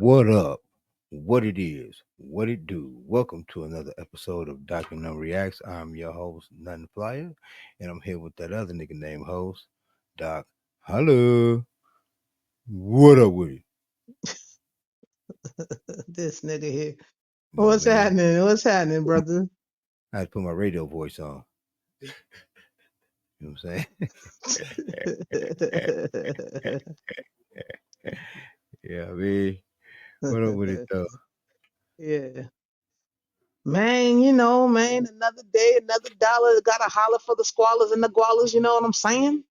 What up? What it is? What it do? Welcome to another episode of Dohk and Reactz. I'm your host, Nothing Flyer, and I'm here with that other nigga named host, Doc. Hello. What up with it? This nigga here. My What's man. happening? What's happening, brother? I had to put my radio voice on. You know what I'm saying? Yeah, I mean, what up with it though? Yeah. Man, man, another day, another dollar. Gotta holler for the squallers and the guallers, you know what I'm saying?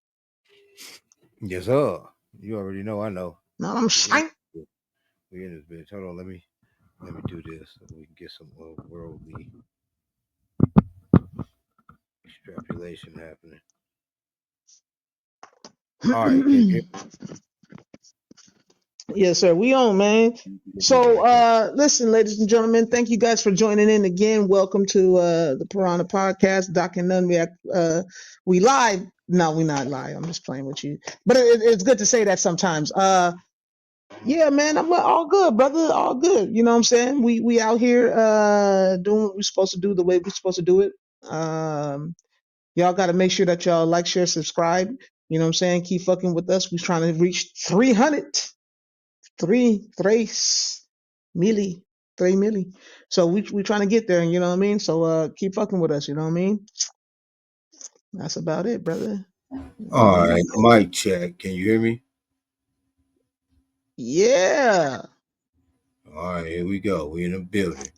Yes, sir. You already know I know. Know what I'm saying? We in this bitch. Hold on, let me do this so we can get some worldly extrapolation happening. All right, can you Yes, sir. We on, man. So listen, ladies and gentlemen, thank you guys for joining in again. Welcome to the Piranha Podcast. Doc and None we live. No, we not live. I'm just playing with you. But it's good to say that sometimes. Yeah, man, I'm all good, brother. All good. You know what I'm saying? We out here doing what we're supposed to do the way we're supposed to do it. Y'all got to make sure that y'all like, share, subscribe. You know what I'm saying? Keep fucking with us. We're trying to reach 300. 3 milli. So we trying to get there, you know what I mean? So keep fucking with us, you know what I mean? That's about it, brother. All right, mic check. Can you hear me? Yeah. All right, here we go. We in the building.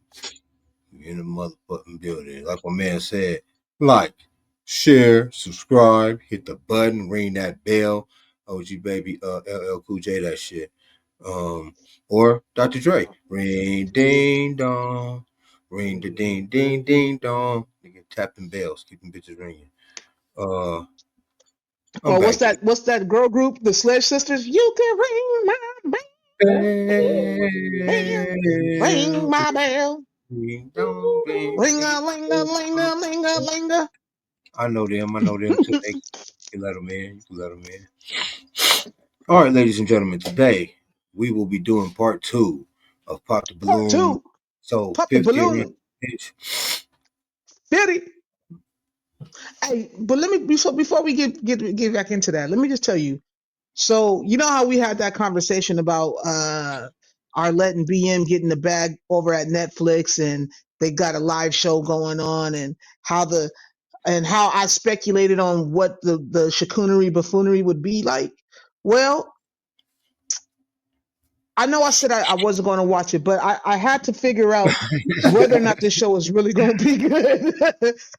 We in the motherfucking building. Like my man said, like, share, subscribe, hit the button, ring that bell. OG baby, LL Cool J, that shit. Or Dr. Dre, ring ding dong, ring the ding ding ding dong. Nigga tapping bells, keeping bitches ringing. I'm Or back to what's that girl group, the Sledge Sisters? You can ring my bell. Ring the my bell. ding dong, ding Ring ding a ling a ling a ling a dong. ling a. I know them. Too. You can let them in. You can let them in. All right, ladies and gentlemen. Today we will be doing part 2 of Pop the Part Balloon. two. So Pop the 50 around. balloon. Diddy. Hey, but let me before we get back into that, let me just tell you. So you know how we had that conversation about Arlette and BM getting the bag over at Netflix, and they got a live show going on, and how I speculated on what the chicoonery buffoonery would be like. Well, I know I said I wasn't going to watch it, but I had to figure out whether or not this show is really going to be good.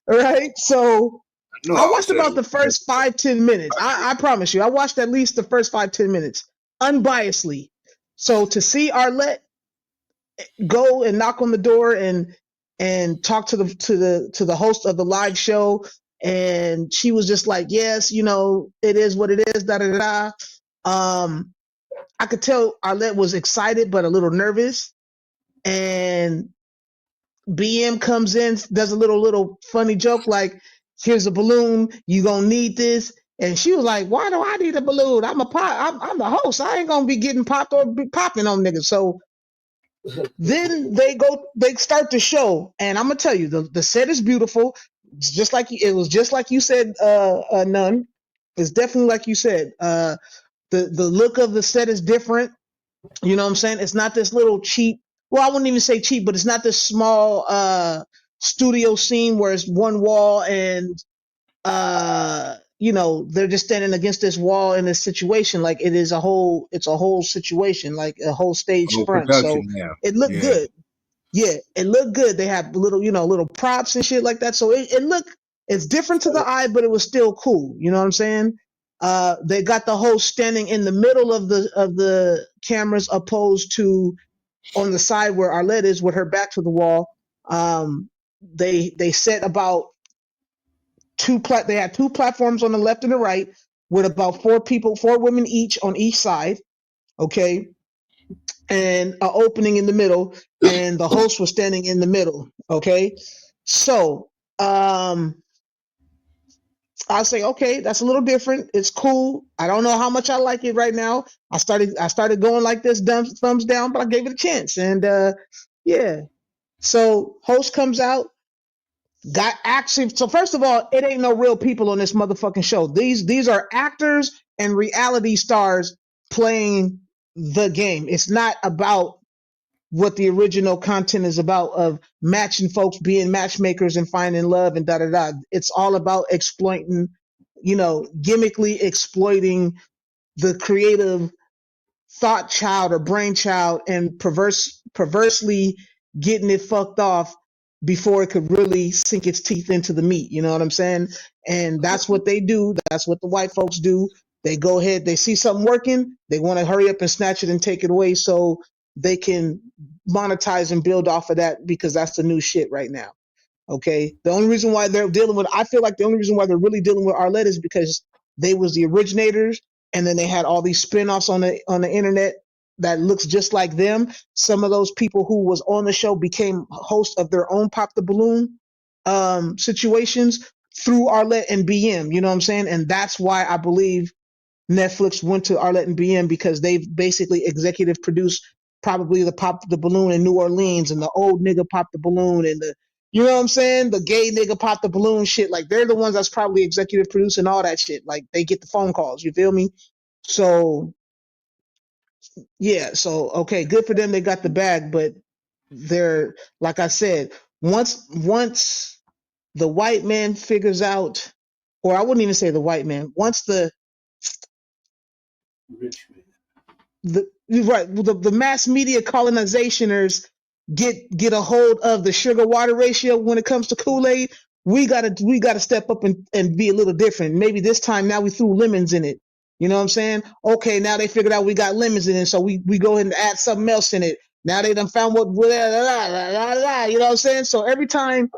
Right? So No, I I watched said about the it. first 5-10 minutes. I promise you, I watched at least the first 5-10 minutes unbiasedly. So to see Arlette go and knock on the door and talk to the host of the live show, and she was just like, yes, it is what it is, da da da. I could tell Arlette was excited but a little nervous, and BM comes in, does a little funny joke like, "Here's a balloon. You gonna need this." And she was like, "Why do I need a balloon? I'm the host. I ain't gonna be getting popped or be popping on niggas." So then they start the show, and I'm gonna tell you, the set is beautiful. It's just like it was, just like you said, None. It's definitely like you said. The look of the set is different. You know what I'm saying? It's not this little cheap. Well, I wouldn't even say cheap, but it's not this small studio scene where it's one wall and they're just standing against this wall in this situation. Like it's a whole situation, like a whole stage Whole front. production So now. it looked Yeah. good. Yeah, it looked good. They had little, little props and shit like that. So it looked, it's different to the eye, but it was still cool. You know what I'm saying? They got the host standing in the middle of the cameras, opposed to on the side where Arlette is with her back to the wall. They set about they had two platforms on the left and the right with about four women each on each side. Okay, and an opening in the middle, and the host was standing in the middle. Okay, so I say, okay, that's a little different. It's cool. I don't know how much I like it right now. I started going like this, thumbs down, but I gave it a chance, and yeah. So host comes out, got action. So first of all, it ain't no real people on this motherfucking show. These are actors and reality stars playing the game. It's not about what the original content is about of matching folks, being matchmakers and finding love and da da da. It's all about exploiting, gimmickly exploiting the creative thought child or brainchild and perversely getting it fucked off before it could really sink its teeth into the meat. You know what I'm saying? And that's what they do. That's what the white folks do. They go ahead, they see something working, they want to hurry up and snatch it and take it away so they can monetize and build off of that because that's the new shit right now. Okay. The only reason why they're dealing with, I feel like the only reason why they're really dealing with Arlette is because they was the originators, and then they had all these spin-offs on the internet that looks just like them. Some of those people who was on the show became hosts of their own Pop the Balloon situations through Arlette and BM. You know what I'm saying? And that's why I believe Netflix went to Arlette and BM, because they've basically executive produced probably the Pop the Balloon in New Orleans and the old nigga Pop the Balloon and the, you know what I'm saying, the gay nigga Pop the Balloon shit. Like they're the ones that's probably executive producing all that shit. Like they get the phone calls. You feel me? So yeah. So okay, good for them. They got the bag, but they're, like I said, once the white man figures out, or I wouldn't even say the white man, once the mass media colonizationers get a hold of the sugar water ratio when it comes to Kool-Aid, we gotta step up and be a little different. Maybe this time now we threw lemons in it. You know what I'm saying? Okay, now they figured out we got lemons in it, so we go ahead and add something else in it. Now they done found what you know what I'm saying? So every time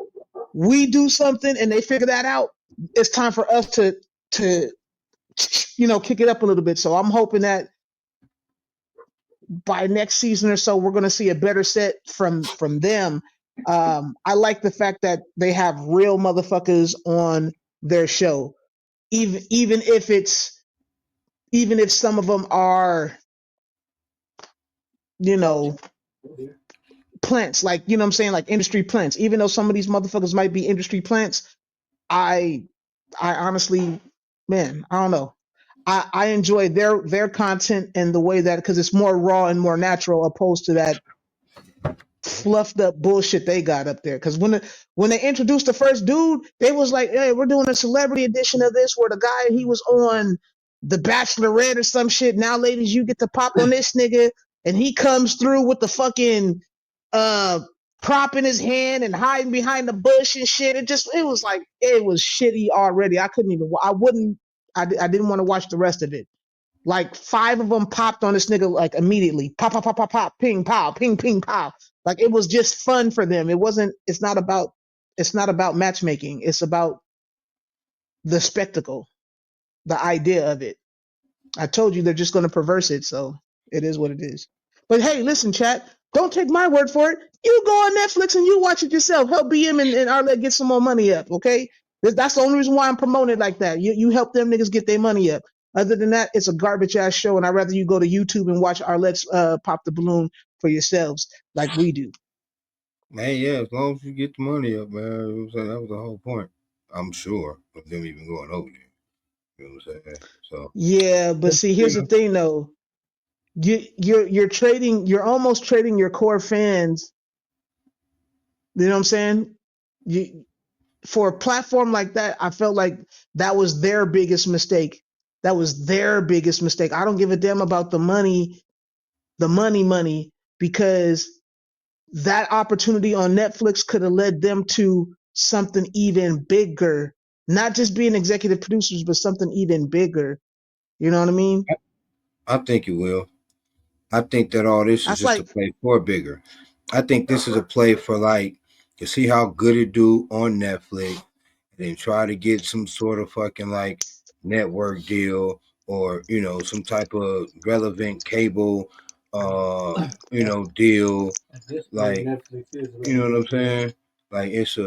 we do something and they figure that out, it's time for us to kick it up a little bit. So I'm hoping that by next season or so, we're going to see a better set from them. I like the fact that they have real motherfuckers on their show, even if some of them are, you know, plants, like, you know what I'm saying, like industry plants. Even though some of these motherfuckers might be industry plants, I I honestly, man, I don't know. I enjoy their content and the way that, because it's more raw and more natural opposed to that fluffed up bullshit they got up there. Because when they introduced the first dude, they was like, "Hey, we're doing a celebrity edition of this, where the guy, he was on The Bachelorette or some shit. Now, ladies, you get to pop on this nigga, and he comes through with the fucking uh prop in his hand and hiding behind the bush and shit. It was like, it was shitty already. I couldn't even. I didn't want to watch the rest of it. Like five of them popped on this nigga like immediately. Pop, pop, pop, pop, pop, ping, pow, ping, ping, pow. Like it was just fun for them. It wasn't. It's not about matchmaking. It's about the spectacle, the idea of it. I told you they're just going to perverse it, so it is what it is. But hey, listen, chat. Don't take my word for it. You go on Netflix and you watch it yourself. Help BM and Arlette get some more money up, okay? That's the only reason why I'm promoting it like that. You help them niggas get their money up. Other than that, it's a garbage ass show, and I'd rather you go to YouTube and watch Arlette's Pop the Balloon for yourselves, like we do. Man, yeah, as long as you get the money up, man, you know what I'm saying? That was the whole point, I'm sure, of them even going over there. You know what I'm saying? So, Yeah, but see, here's the thing though. You're almost trading your core fans. You know what I'm saying? You For a platform like that, I felt like that was their biggest mistake. That was their biggest mistake. I don't give a damn about the money, because that opportunity on Netflix could have led them to something even bigger. Not just being executive producers, but something even bigger. You know what I mean? I think it will. I think that all this is That's just a like, play for bigger. I think this is a play for like to see how good it do on Netflix, and then try to get some sort of fucking like network deal or some type of relevant cable deal. Like you know what I'm saying? Like it's I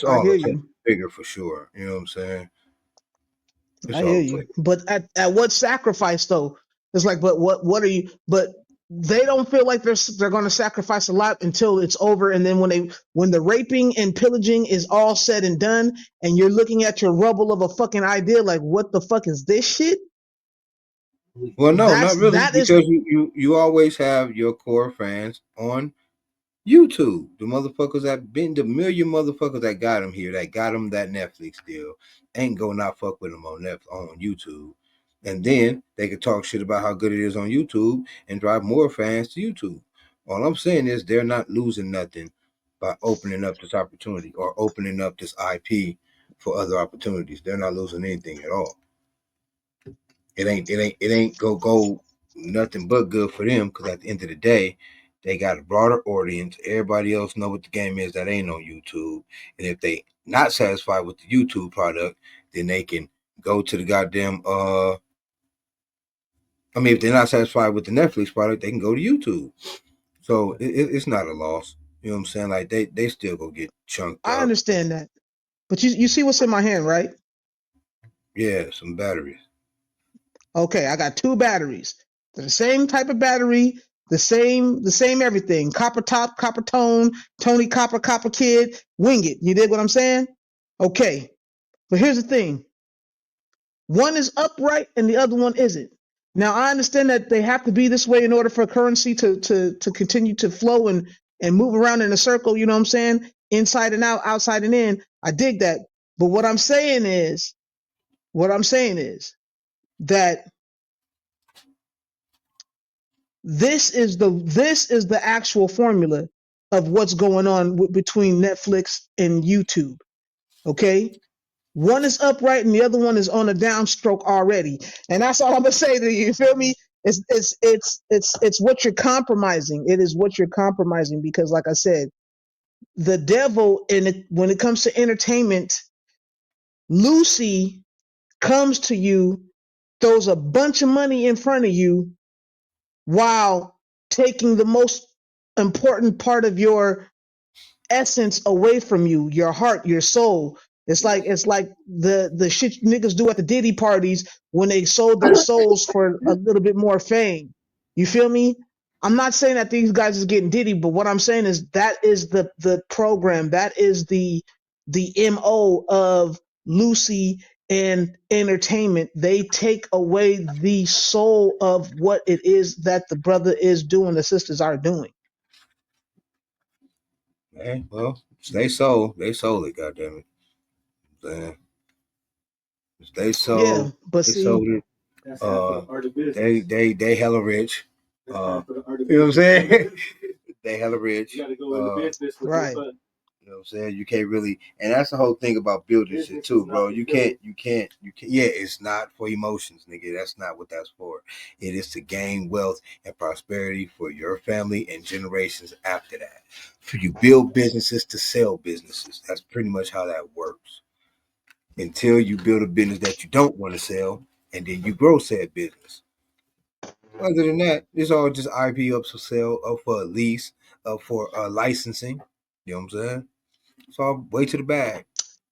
all hear a play you. bigger for sure. You know what I'm saying? It's I all hear a play. you. But at what sacrifice though? It's like, but what are you? But they don't feel like they're going to sacrifice a lot until it's over, and then when the raping and pillaging is all said and done, and you're looking at your rubble of a fucking idea, like what the fuck is this shit? Well, no, not really, That is because you always have your core fans on YouTube. The motherfuckers that been the million motherfuckers that got him here, that got him that Netflix deal, ain't go not fuck with him on YouTube. And then they could talk shit about how good it is on YouTube and drive more fans to YouTube. All I'm saying is they're not losing nothing by opening up this opportunity or opening up this IP for other opportunities. They're not losing anything at all. It ain't go nothing but good for them because at the end of the day, they got a broader audience. Everybody else know what the game is that ain't on YouTube, and if they not satisfied with the YouTube product, then they can go to the goddamn. I mean, if they're not satisfied with the Netflix product, they can go to YouTube. So it's not a loss. You know what I'm saying? Like they still go get chunked I up. understand that. But you see what's in my hand, right? Yeah, some batteries. Okay, I got two batteries. They're the same type of battery, the same everything. Copper top, copper tone, Tony Copper, Copper Kid, wing it. You dig what I'm saying? Okay. But here's the thing. One is upright and the other one isn't. Now I understand that they have to be this way in order for currency to continue to flow and move around in a circle, you know what I'm saying? Inside and out, outside and in. I dig that. But what I'm saying is that this is the actual formula of what's going on between Netflix and YouTube. Okay, one is upright and the other one is on a downstroke already, and that's all I'm gonna say to you. You feel me? It's what you're compromising. It is what you're compromising because, like I said, the devil in it when it comes to entertainment, Lucy comes to you, throws a bunch of money in front of you while taking the most important part of your essence away from you, your heart, your soul. It's like the shit niggas do at the Diddy parties when they sold their souls for a little bit more fame. You feel me? I'm not saying that these guys is getting Diddy, but what I'm saying is that is the program, that is the MO of Lucy and entertainment. They take away the soul of what it is that the brother is doing, the sisters are doing. Man, well, they sold it, goddamn it. They Yeah, sold. but They see, sold it. They hella rich. You know what I'm saying? They hella rich. right. You know what I'm saying? You can't really, and that's the whole thing about building shit too, bro. You can't. Yeah, it's not for emotions, nigga. That's not what that's for. It is to gain wealth and prosperity for your family and generations after that. For you build businesses to sell businesses. That's pretty much how that works. Until you build a business that you don't want to sell, and then you grow said business. Other than that, it's all just IP up for sale, up for a lease, up for licensing. You know what I'm saying? So I'll wait to the bag.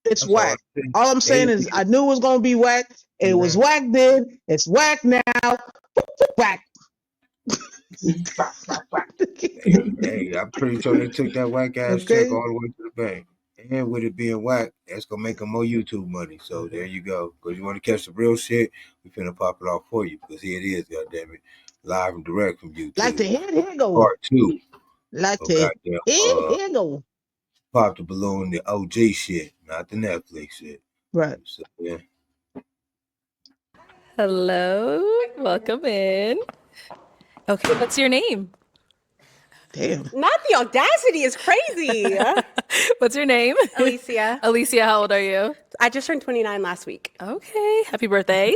It's That's all I whack. think. All I'm saying is I knew it was gonna be whack. It was whack then. It's whack now. Whack. Hey, I'm pretty sure they took that whack ass check Okay. all the way to the bank. And with it being whack, that's gonna make them more YouTube money. So there you go. Because you want to catch the real shit, we finna pop it off for you. Because here it is, goddamn it, live and direct from Like to YouTube. here go. Part two Like of to goddamn here go. pop the balloon, the OG shit, not the Netflix shit. Right. So, yeah. Hello, welcome in. Okay, what's your name? Damn. Not the audacity is crazy. What's your name? Alicia. Alicia, how old are you? I just turned 29 last week. Okay, happy birthday.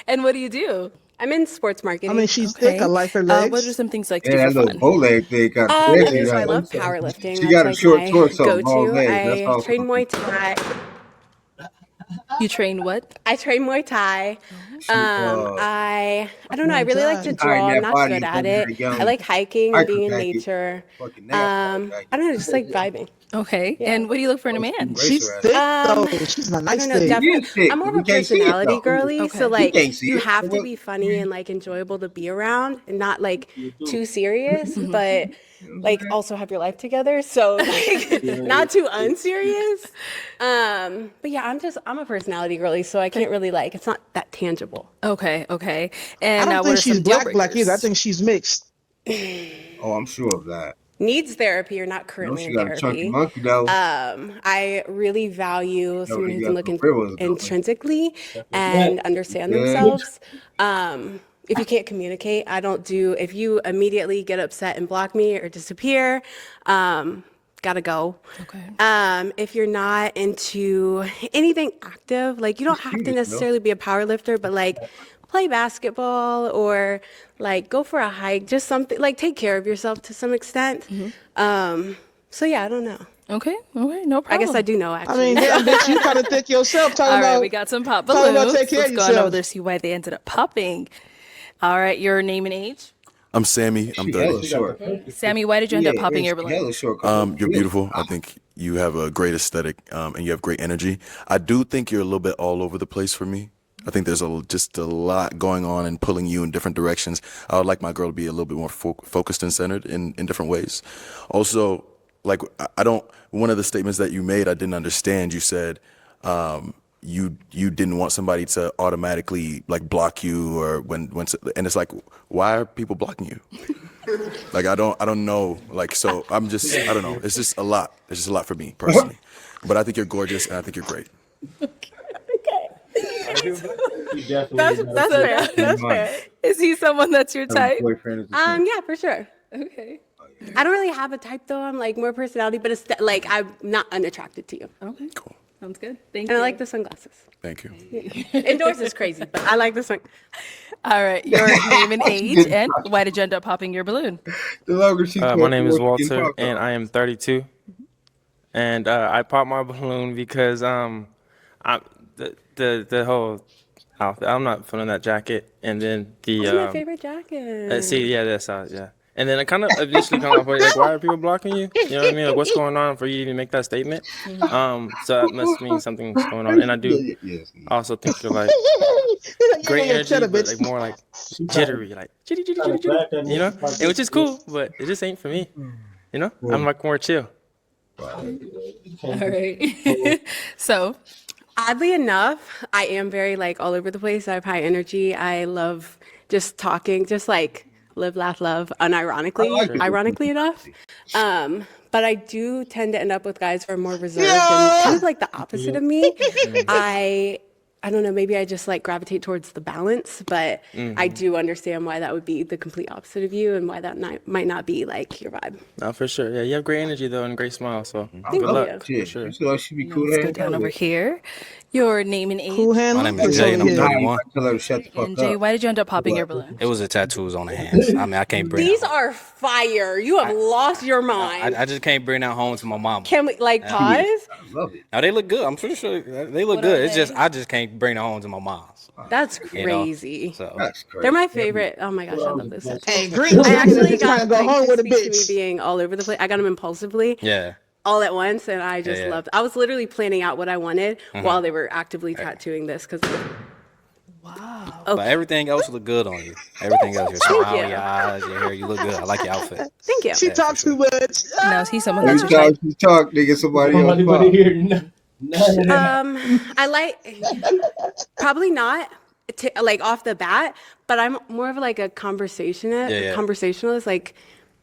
And what do you do? I'm in sports marketing. I mean, she's thick. I like her legs. What are some things you like to Yeah, do that for little fun? bow leg thing got sexy. So I Right? love powerlifting. She That's got a like short my torso, long go-to. legs. That's I all. train Muay Thai. You train what? I train Muay Thai. I don't know. I really like to Tying draw. I'm that not body good up at under it. that young I like hiking and being in hiker jacket. nature. Fucking NASCAR I jacket. don't know, just like vibing. Okay, and what do you look for in a man? She's Racer thick Um, though. She's a I nice don't know, thick. definitely. is thick, I'm more but of we a can't see it, personality though. girly, Okay. so We like can't see you it. have to Well, be funny and like enjoyable to be around, and not like too serious, but like also have your life together. So like not too unserious. But yeah, I'm a personality girly, so I can't really like it's not that tangible. Okay. I And don't what think are some she's deal black either. I breakers? think she's mixed. Oh, I'm sure of that. Needs therapy or not No, currently she in got a chunky therapy. monkey though. I really value someone who You can got look some real ones going. intrinsically and understand Yeah. themselves. If you can't communicate, I don't do, if you immediately get upset and block me or disappear, gotta go. Okay. If you're not into anything active, like you don't have to necessarily be a power lifter, but like play basketball or like go for a hike, just something like take care of yourself to some extent. So yeah, I don't know. Okay, no I problem. guess I do know I actually. mean, damn, bitch, you kind of thick yourself. Talking All right, about we got some pop talking about balloons. take care of Let's go on over yourself. there, see why they ended up popping. All right, your name and age? I'm Sammy. I'm She hella 30. short. Sammy, why did you end up Yeah, popping your she balloon? hella short. You're beautiful. I think you have a great aesthetic, and you have great energy. I do think you're a little bit all over the place for me. I think there's just a lot going on and pulling you in different directions. I would like my girl to be a little bit more focused and centered in different ways. Also, like I don't. One of the statements that you made, I didn't understand. You said you didn't want somebody to automatically like block you or and it's like, why are people blocking you? Like I don't know. Like so, I don't know. It's just a lot. It's just a lot for me personally. But I think you're gorgeous and I think you're great. That's fair. That's fair. Is he someone that's your type? Boyfriend is the Yeah, for sure. Okay. I don't really have a type though. I'm like more personality, but it's like I'm not unattracted to you. Okay. Cool. Sounds good. Thank And you. I like the sunglasses. Thank you. Indoors is crazy, but I like the sun. All right, your name and age, and why did you end up popping your balloon? The longer she My talks, name the is more she can Walter, talk and about. I am 32. And I popped my balloon because the whole outfit. I'm not feeling that jacket, and then the It's my favorite jacket. yeah. And then I kind of initially come off like, why are people blocking you? You know what I mean? Like, what's going on for you to even make that statement? So that must mean something's going on. And I do Yes. also think you're like great energy, but like more like jittery, like jitty, you know? And which is cool, but it just ain't for me. You know? I'm like more chill. All right. So, Oddly enough, I am very like all over the place. I have high energy. I love just talking, just like live, laugh, love, unironically, like it. ironically enough. But I do tend to end up with guys who are more reserved and kind of like the opposite of me. I don't know, maybe I just like gravitate towards the balance, but I do understand why that would be the complete opposite of you and why that might not be like your vibe. No, for sure. Yeah, you have great energy though and a great smile. So Thank good luck. you. Yeah, For sure. you feel like she be cool. let's go down over here. Your name and age. Cool hand. My name is Jay, and I'm 31. Tell her to shut the fuck And Jay, up. why did you end up popping your balloon? It was the tattoos on the hands. I mean, I can't bring. These are fire. You have lost your mind. I just can't bring that home to my mom. Can we like pause? I love it. Now they look good. I'm pretty sure they look What good. are It's just they? I just can't bring it home to my mom's. That's You know? crazy. So That's crazy. They're my favorite. Oh my gosh, I love this. Hey, green I jacket actually is trying got to go like, home to with a speak to me bitch. being all over the place. I got them impulsively, yeah. all at once, and I just Yeah. loved. I was literally planning out what I wanted while they were actively tattooing this because. Wow. But everything else look good on you. Everything else, your smile, you. your eyes, your hair, you look good. I like your outfit. Thank you. She talks too much. Now, is he someone Every that's your time type? she talk, nigga, somebody else talk. I like probably not like off the bat, but I'm more of like a conversationalist. Like,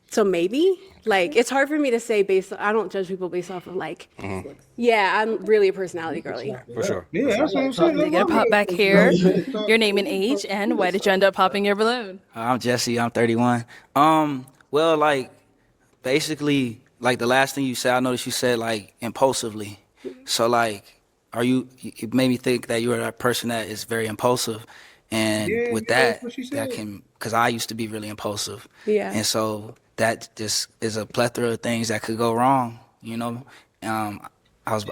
so maybe like it's hard for me to say based. I don't judge people based off of like. Yeah, I'm really a personality girly. For sure. Yeah, that's what I'm saying. They get a pop back here. Your name and age, and why did you end up popping your balloon? I'm Jesse. I'm 31. Well, like basically, like the last thing you said, I noticed you said like impulsively. So like, it made me think that you are a person that is very impulsive. And with that's that, what she that said. can, because I used to be really impulsive. Yeah. And so that just is a plethora of things that could go wrong, you know? I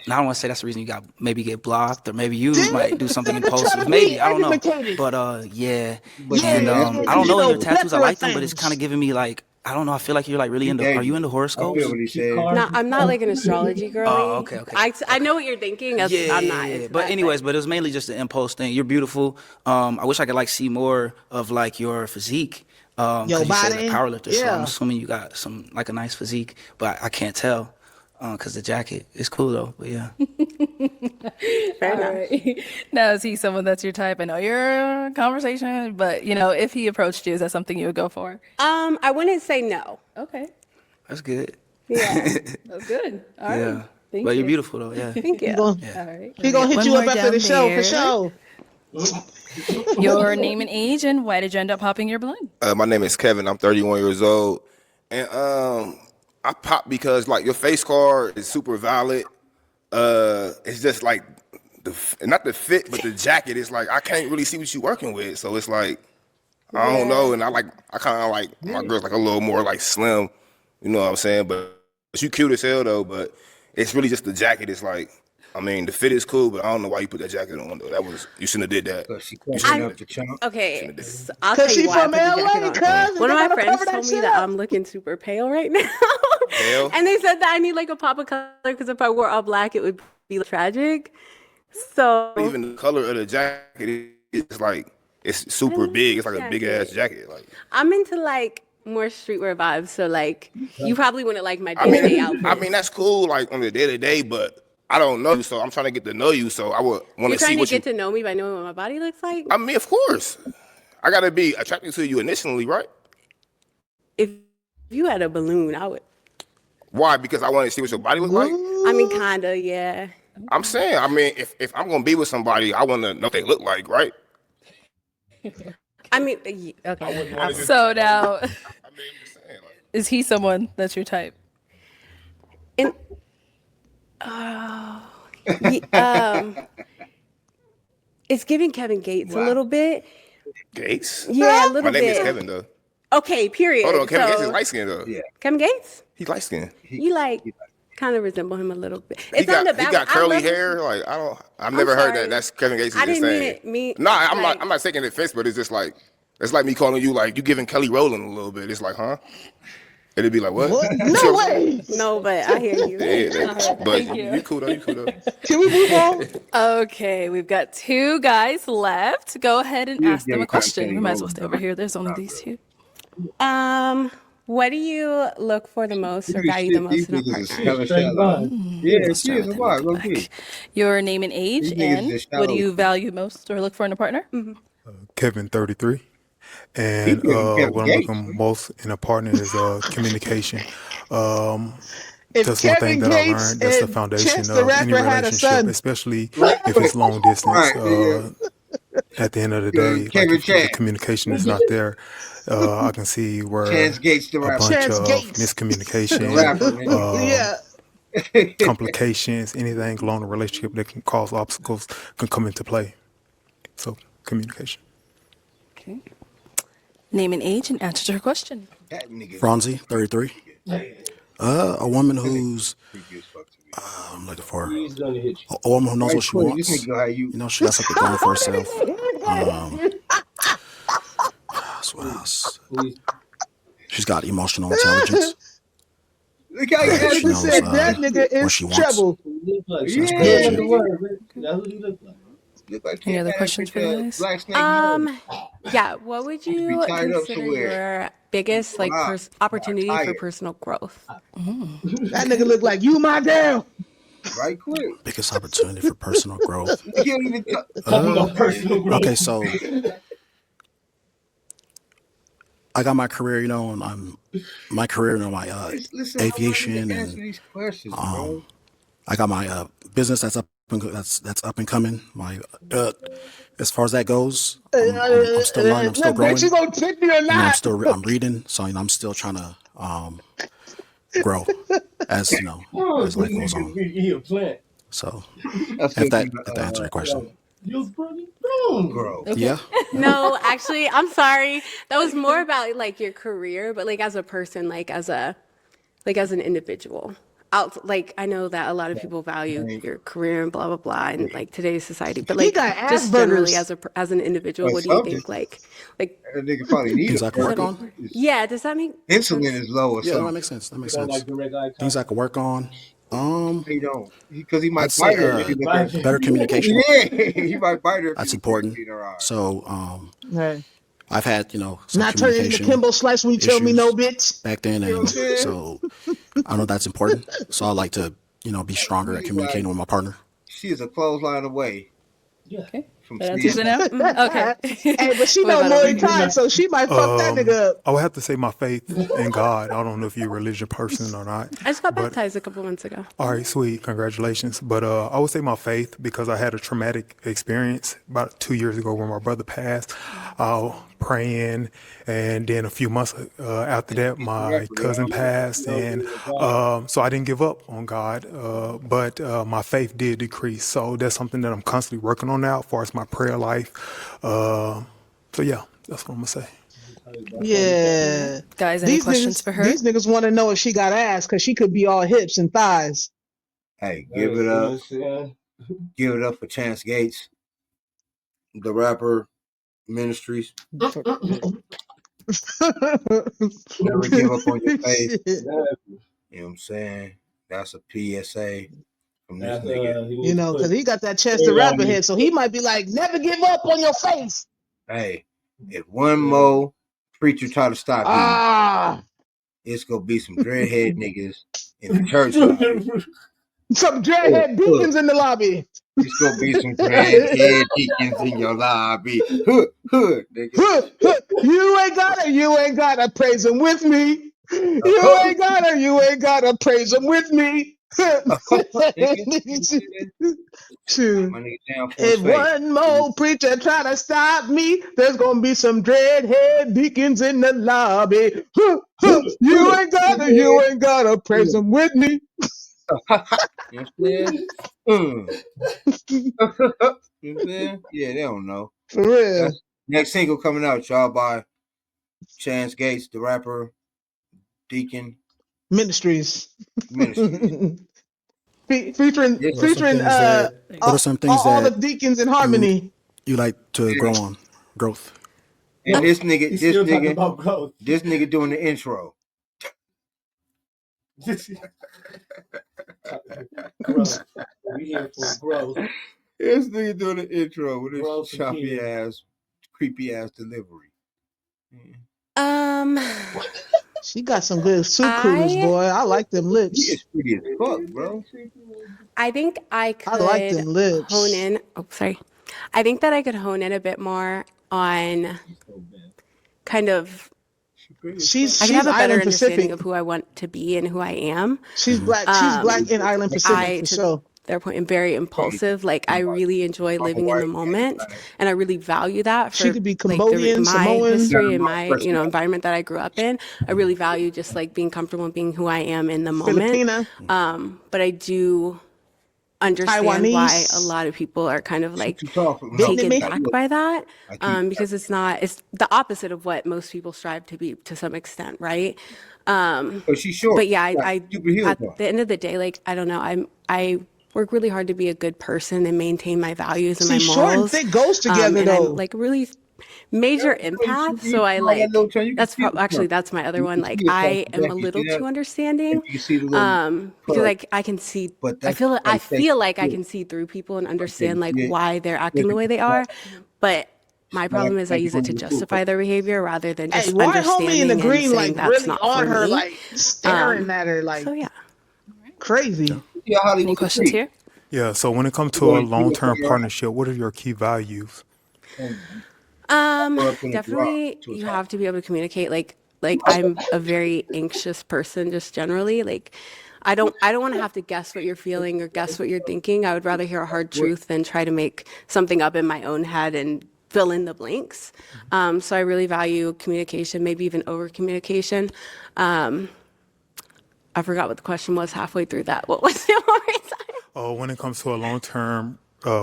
don't want to say that's the reason you maybe get blocked, or maybe you might do something impulsive. Maybe, I don't know. But yeah. And I don't know your tattoos. I like them, but it's kind of giving me like, I don't know. I feel like you're like really are you into I horoscopes? feel what he said. No, I'm not like an astrology girly. Oh, okay. I know what you're thinking. I'm not into But that, anyways, but it was mainly just the impulse thing. You're beautiful. I wish I could like see more of like your physique. Your Cause you say body? like powerlifter, so I'm Yeah. assuming you got some like a nice physique, but I can't tell. Cause the jacket is cool though, but yeah. Fair enough. Right. Now, is he someone that's your type? I know you're a conversation, but you know, if he approached you, is that something you would go for? I wouldn't say no. Okay, That's good. Yeah. that's good. All right. Yeah. Thank But you. you're beautiful though, yeah. Thank you. All right. He gonna hit One you up more after the down show there. for sure. Your name and age, and why did you end up popping your balloon? My name is Kevin. I'm 31 years old, and I popped because like your face card is super valid. It's just like not the fit, but the jacket. It's like I can't really see what you're working with, so it's like I don't know. And I kind of like my girl's like a little more like slim, you know what I'm saying? But you cute as hell though. But it's really just the jacket. It's like. I mean, the fit is cool, but I don't know why you put that jacket on though. You shouldn't have did that. She covering up the chunk. Okay, so I'll tell Cause she you why I from put the LA, jacket on. cuz. One of They my gotta friends cover that told me shit that up. I'm looking super pale right now. Pale? And they said that I need like a pop of color because if I wore all black, it would be tragic. So Even the color of the jacket is like it's super big. It's like a big ass jacket. Like I'm into like more streetwear vibes. So like you probably wouldn't like my day-to-day outfit. I mean that's cool like on the day to day, but I don't know you, so I'm trying to get to know you. So I would want You're to see trying to what get to know me by knowing what my body looks like? I mean, of course, I gotta be attracted to you initially, right? If you had a balloon, I would. Why? Because I want to see what your body looks like. I mean, kinda, yeah. I'm saying, I mean, if I'm gonna be with somebody, I want to know what they look like, right? I mean, okay. So now, I mean, I'm just saying, like, is he someone that's your type? It's giving Kevin Gates a little bit. Gates. Yeah, a little My name bit. is Kevin though. Okay, period. Hold on, Kevin Gates So- is light skinned though. Yeah. Kevin Gates? He's light skinned. You like kind of resemble him a little bit. He It's not got the he bad. got I curly love his- hair. Like I've never heard sorry. that. That's Kevin Gates. I Just didn't mean saying. it. Me. No, I'm like- not taking offense, but it's just like it's like me calling you like you giving Kelly Rowland a little bit. It's like, huh? It'd be like, what? No way. No, but I hear you. But you cool though. You cool though. Can we move on? Okay, we've got two guys left. Go ahead and ask them yeah, a question. Kenny We might as well Rowland. stay over here. There's only these two. What do you look for the most or value the most in a partner? Yeah, she is a lot. Look here. Your name and age, These niggas and just what do shallow. you value most or look for in a partner? Kevin, 33. And Kevin what I'm Gates. looking most in a partner is communication. If That's one thing Kevin that I Gates learned. That's the and foundation Chance of the any Rapper had a relationship, son. especially if it's long distance. Right, At the end of the day, like Kevin if the Chance. communication is not there, I can see where Chance Gates the a rapper. bunch Chance of Gates. miscommunication, The rapper, nigga. Yeah. complications, anything along the relationship that can cause obstacles can come into play. So communication. Okay. Name and age and answer to her question. That nigga. Franzi, 33. A woman who's, I'm looking for a woman who knows what she Quinn, wants. this nigga know how you. You know, she got something going for herself. What else? She's got emotional intelligence. Look how you She actually knows, said That nigga what is she wants. trouble. Yeah. Look like Any other that questions for Africa you guys? Black Snake Moan. Yeah. What would you be tied up consider somewhere. your biggest like Wow. opportunity for Tired. personal growth? That nigga look like you, my girl. Right quick. Biggest opportunity for personal growth. You can't even Okay, so I got my career, you know, and my career, you know, my listen. I aviation, want you to answer and these questions, bro. I got my business that's up and coming. My as far as that goes, I'm still learning, I'm still Look, growing. bitch, you gonna take me or You know, not? I'm reading, so you know, I'm still trying to grow as as life goes on. He a plant. So That's if what that you, answers your question. You pretty grown. grow. Okay. Yeah. No, actually, I'm sorry. That was more about like your career, but like as a person, like as an individual. Like I know that a lot of people value your career and blah blah blah in like today's society, but He like got just generally Asperger's. as an individual, But what do you something. think? Like That nigga probably need Things a I can work person. on. yeah, does that make Insulin sense? is low or Yeah, no, something. that makes sense. That makes Don't sense. like direct eye Things I contact. could work on. He don't. Because he might I'd say bite her if you look at better communication. Yeah, he might bite her if That's you look important. in her eye. So Right. I've had some Not turning into communication Kimbo Slice when you tell me no, issues bitch. back then, You know what I'm and saying? so I know that's important. So I like to be stronger at He's communicating like, with my partner. she is a clothesline away Okay. from That answers seeing. it now? Okay. Hey, but she What know about Muay over here? Thai, so she might fuck that nigga up. I would have to say my faith in God. I don't know if you're a religious person or not. I just got But baptized a couple months ago. all right, sweet, congratulations. But I would say my faith because I had a traumatic experience about 2 years ago when my brother passed. Praying, and then a few months after that, my cousin passed, and so I didn't give up on God, but my faith did decrease. So that's something that I'm constantly working on now, as far as my prayer life. So yeah, that's what I'm gonna say. Yeah. Guys, any questions for her? These niggas want to know if she got ass because she could be all hips and thighs. Hey, give it up. Give it up for Chance Gates, the rapper Ministries. Never give up on your faith. Shit. You know what I'm saying? That's a PSA from this nigga. You know, because he got that Chance the Rapper head, so he might be like, never give up on your face. Hey, if one more preacher try to stop you, it's gonna be some dreadhead niggas in the church lobby. Some dreadhead deacons in the lobby. It's gonna be some dreadhead deacons in your lobby. Hood, nigga. You ain't gotta praise him with me. You ain't gotta praise him with me. Shoot. My nigga down for his If face. one more preacher try to stop me, there's gonna be some dreadhead deacons in the lobby. You ain't gotta praise him with me. You know what I'm saying? You know what I'm saying? Yeah, they don't know. For real. That's next single coming out, y'all, by Chance Gates, the rapper, Deacon Ministries. Ministries. Featuring What are some things all the that deacons in harmony. you like to grow on? Growth. And this nigga, He's still talking about growth. this nigga doing the intro. Growth. We here for growth. This nigga doing the intro with Growth his and choppy healing. ass, creepy ass delivery. She got some good sucrus, boy. I like them He lips. is pretty as fuck, bro. I think I I like could them lips. hone in. Oh, sorry. I think that I could hone in a bit more on kind of. She's I can have a better Island understanding Pacific. of who I want to be and who I am. She's black. She's black in Island Pacific I, for to sure. their point, am very impulsive. Like I really enjoy living in the moment, and I really value that for She could be like Cambodian, my Samoan. history and my environment that I grew up in. I really value just like being comfortable and being who I am in the moment. Filipina. But I do understand why a Taiwanese. lot of people are kind of like taken Vietnamese. back by that, because it's the opposite of what most people strive to be to some extent, right? But she's short. But yeah, I at part. the end of the day, like I don't know, I work really hard to be a good person and maintain my values and my See, morals. short and thick goes together and though. I'm like really major empath, so I like actually that's my other one. Like I am a little too understanding, because I can see. I feel like I can see through people and understand like why they're acting the way they are, but my problem is I use it to justify their behavior rather than just Hey, why homie in understanding the and green saying like that's really not on for her, me. like staring at her, like So yeah. crazy? Any questions here? Yeah. So when it comes to a long-term partnership, what are your key values? Definitely you have to be able to communicate. Like I'm a very anxious person just generally. Like I don't want to have to guess what you're feeling or guess what you're thinking. I would rather hear a hard truth than try to make something up in my own head and fill in the blanks. So I really value communication, maybe even over communication. I forgot what the question was halfway through that. What was it? One more time? When it comes to a long-term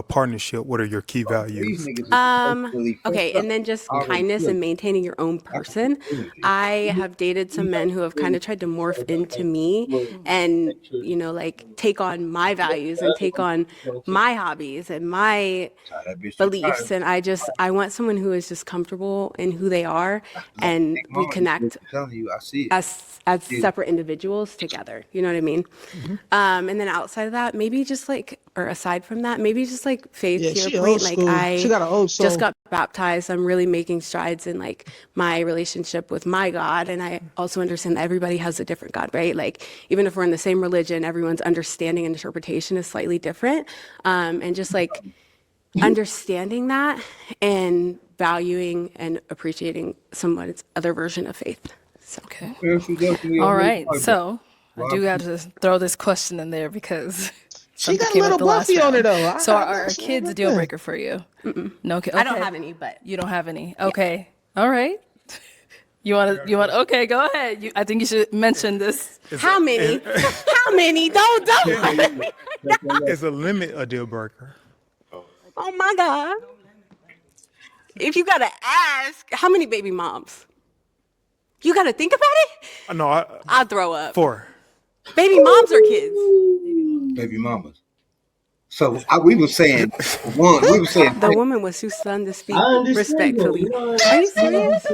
partnership, what are your key values? Okay, and then just kindness and maintaining your own person. I have dated some men who have kind of tried to morph into me and, you know, like take on my values and take on my hobbies and my beliefs. And I want someone who is just comfortable in who they are, and we connect as separate individuals together. You know what I mean? And then outside of that, maybe just like, or aside from that, maybe just like faith to your point. Like she got an old soul. just got baptized. I'm really making strides in like my relationship with my God. And I also understand that everybody has a different God, right? Like even if we're in the same religion, everyone's understanding and interpretation is slightly different. And just like understanding that and valuing and appreciating someone's other version of faith. So. Okay. All right. So I do have to throw this question in there because she got a little buffy on her though. So are kids a deal breaker for you? No, okay. I don't have any, but you don't have any. Okay. All right. You want? Okay, go ahead. I think you should mention this. How many? How many? Don't. Is a limit a deal breaker? Oh my God. If you gotta ask, how many baby moms? You gotta think about it? No, I'll throw up. 4. Baby moms or kids? Baby mamas. So we were saying one. We were saying the woman was too stunned to speak respectfully. Are you serious?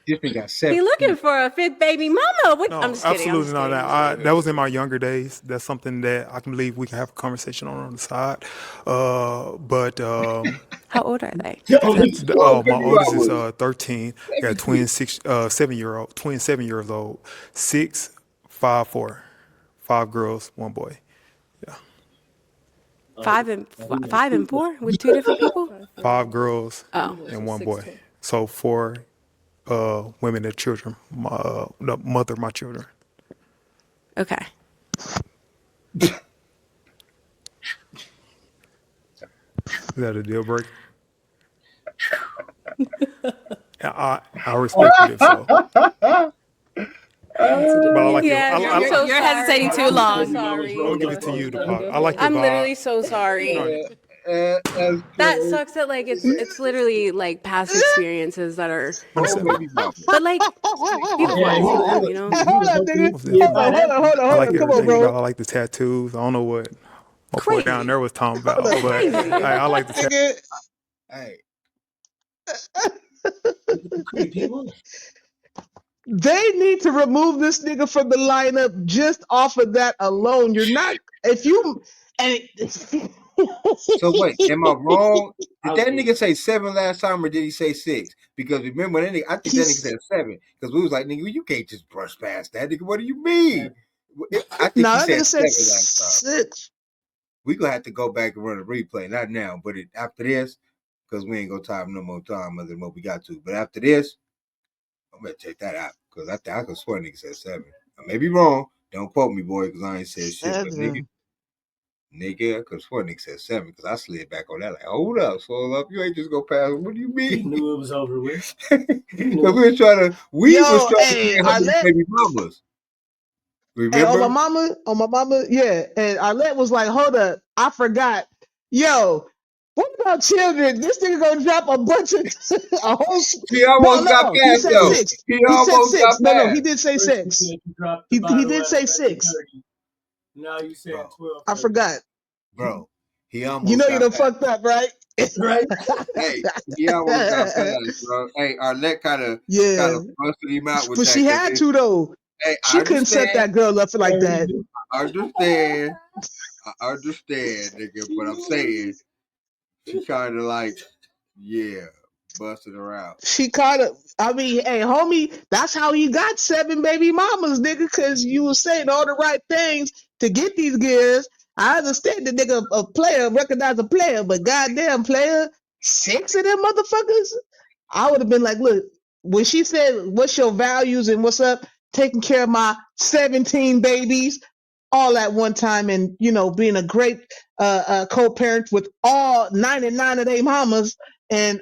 You think I said He looking for a 5th baby mama? What? No, I'm just kidding. absolutely not. That was in my younger days. That's something that I can believe we can have a conversation on the side. But how old are they? My oldest is 13. I got twin 7 years old. 6, 5, 4. 5 girls, 1 boy. Yeah. 5 and 4 with 2 different people? 5 girls and 1 boy. So 4 women and children. The mother of my children. Okay. Is that a deal breaker? I respect it. So. But I like you're hesitating too long. Sorry. I'll give it to you. I like the I'm vibe. literally so sorry. That sucks that like it's literally like past experiences that are but like you know. Hold on, nigga. Hold on. I like Come on, bro. I like the tattoos. I don't know what my boy down there was talking about, but I like the tattoos. Hey. They need to remove this nigga from the lineup just off of that alone. You're not if you and So wait, am I wrong? Did that nigga say 7 last time, or did he say 6? Because remember, that nigga, I think that nigga said 7. Because we was like, nigga, you can't just brush past that, nigga. What do you mean? I think he said 7 last time. 6. We gonna have to go back and run a replay, not now, but after this, because we ain't gonna time no more time other than what we got to. But after this, I'm gonna check that out because I could swear nigga said 7. I may be wrong. Don't quote me, boy, because I ain't said shit. But nigga, I could swear nigga said 7 because I slid back on that. Like, hold up, slow up. You ain't just go past. What do you mean? He knew it was over with. Because we was trying to get baby mamas. Remember? Hey, on my mama, yeah. And Arlette was like, hold up, I forgot. Yo, what about children? This nigga gonna drop a bunch of a whole. He almost got He past said though. 6. He almost said 6. got past. No, he did say 6. He did say 6. Now you said 12. I forgot. Bro, he almost. You know you done fucked up, right? Right. Hey, he almost got past, bro. Hey, Arlette kind of busted him out with but that. She had to though. Hey, she couldn't set that girl up like that. I understand, nigga. But I'm saying she kind of like, busted her out. She kind of, I mean, hey, homie, that's how you got 7 baby mamas, nigga, because you was saying all the right things to get these girls. I understand the nigga a player, recognize a player, but goddamn player, 6 of them motherfuckers? I would have been like, look, when she said, what's your values and what's up, taking care of my 17 babies all at one time and, you know, being a great co-parent with all 99 of their mamas. And,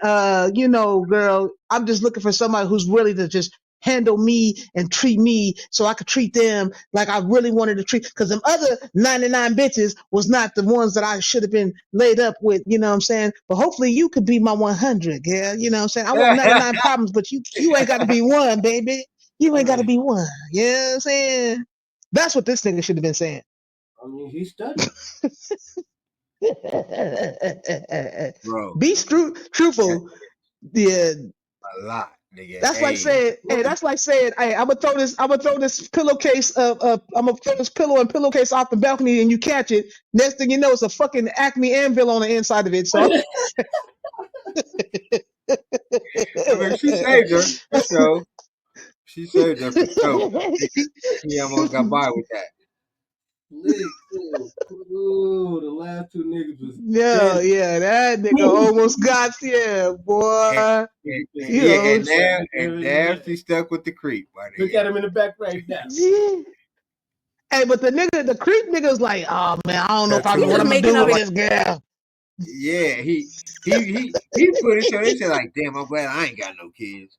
you know, girl, I'm just looking for somebody who's willing to just handle me and treat me so I could treat them like I really wanted to treat. Because them other 99 bitches was not the ones that I should have been laid up with, you know what I'm saying? But hopefully you could be my 100, yeah, you know what I'm saying? I want 99 problems, but you ain't got to be one, baby. You ain't got to be one. You know what I'm saying? That's what this nigga should have been saying. I mean, he studied. Bro. Be truthful. Yeah. A lot, nigga. That's like saying, hey, that's like saying, hey, I'm gonna throw this pillowcase I'm gonna throw this pillow and pillowcase off the balcony and you catch it. Next thing you know, it's a fucking Acme anvil on the inside of it. So I mean, she saved her for sure. She saved her for sure. He almost got by with that. Ooh, the last two niggas was yeah, yeah, that nigga almost got boy. And now she stuck with the creep. Look at him in the back right now. Yeah. Hey, but the creep nigga's like, oh man, I don't know what I'm gonna do with this girl. Yeah, he put it so they said like, damn, I'm glad I ain't got no kids.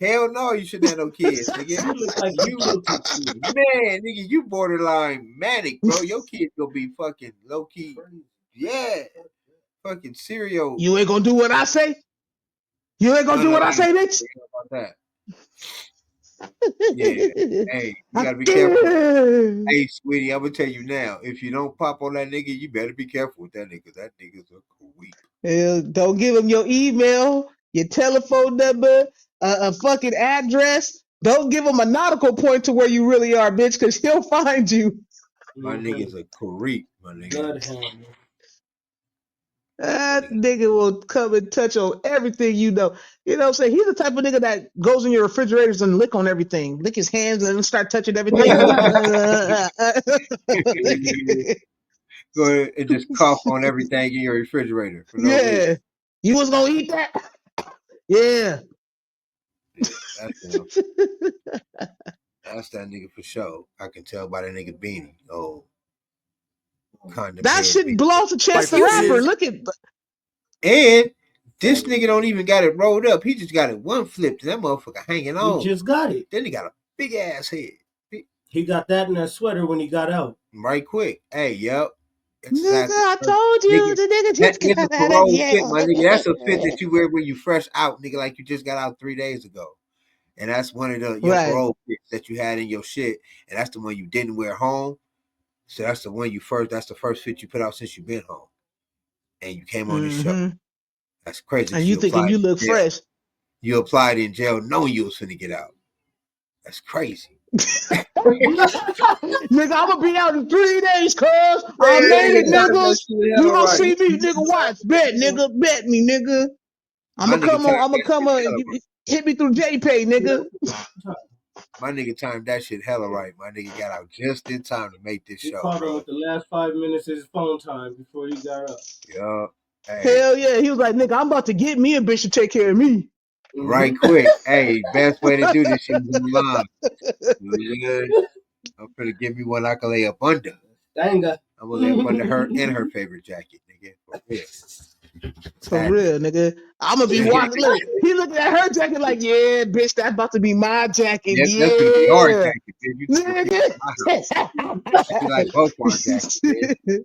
Hell no, you shouldn't have no kids, nigga. You look like you man, nigga, you borderline manic, bro. Your kids gonna be fucking low key. Yeah, fucking serial. You ain't gonna do what I say. You ain't gonna do what I say, bitch. About that. Yeah. Hey, you gotta be careful. Hey, sweetie, I'm gonna tell you now. If you don't pop on that nigga, you better be careful with that nigga. That nigga's a creep. Don't give him your email, your telephone number, a fucking address. Don't give him a nautical point to where you really are, bitch, because he'll find you. My nigga's a creep, my nigga. That nigga will come and touch on everything you know. You know what I'm saying? He's the type of nigga that goes in your refrigerators and lick on everything. Lick his hands and start touching everything. Go ahead and just cough on everything in your refrigerator. For no reason. You was gonna eat that? Yeah. That's him. That's that nigga for sure. I can tell by that nigga beanie. Oh. That shit belongs to Chance the Rapper. Look at. And this nigga don't even got it rolled up. He just got it one flipped. That motherfucker hanging on. He just got it. Then he got a big ass head. He got that in that sweater when he got out. Right quick. Hey, yep. Exactly. Nigga, I told you. The nigga just got a parole fit, my nigga. That's a fit that you wear when you fresh out, nigga, like you just got out 3 days ago. And that's one of your parole fits that you had in your shit. And that's the one you didn't wear home. So that's the one that's the first fit you put out since you've been home. And you came on this show. That's crazy. And you thinking you look fresh. You applied in jail knowing you was finna get out. That's crazy. Nigga, I'm gonna be out in 3 days, cuz. I made it, niggas. You gonna see me, nigga. Watch. Bet, nigga. Bet me, nigga. I'm gonna come on. Hit me through JPay, nigga. My nigga timed that shit hella right. My nigga got out just in time to make this show. He called him with the last 5 minutes of his phone time before he got up. Yeah. Hey. Hell yeah. He was like, nigga, I'm about to get me a bitch to take care of me. Right quick. Hey, best way to do this shit is online. I'm finna give me one I can lay up under. Danga. I'm gonna lay up under her and her favorite jacket, nigga. For real, nigga. I'm gonna be walking. Look, he looking at her jacket like, yeah, bitch, that's about to be my jacket. That's gonna be your jacket, bitch. You like both our jackets, bitch.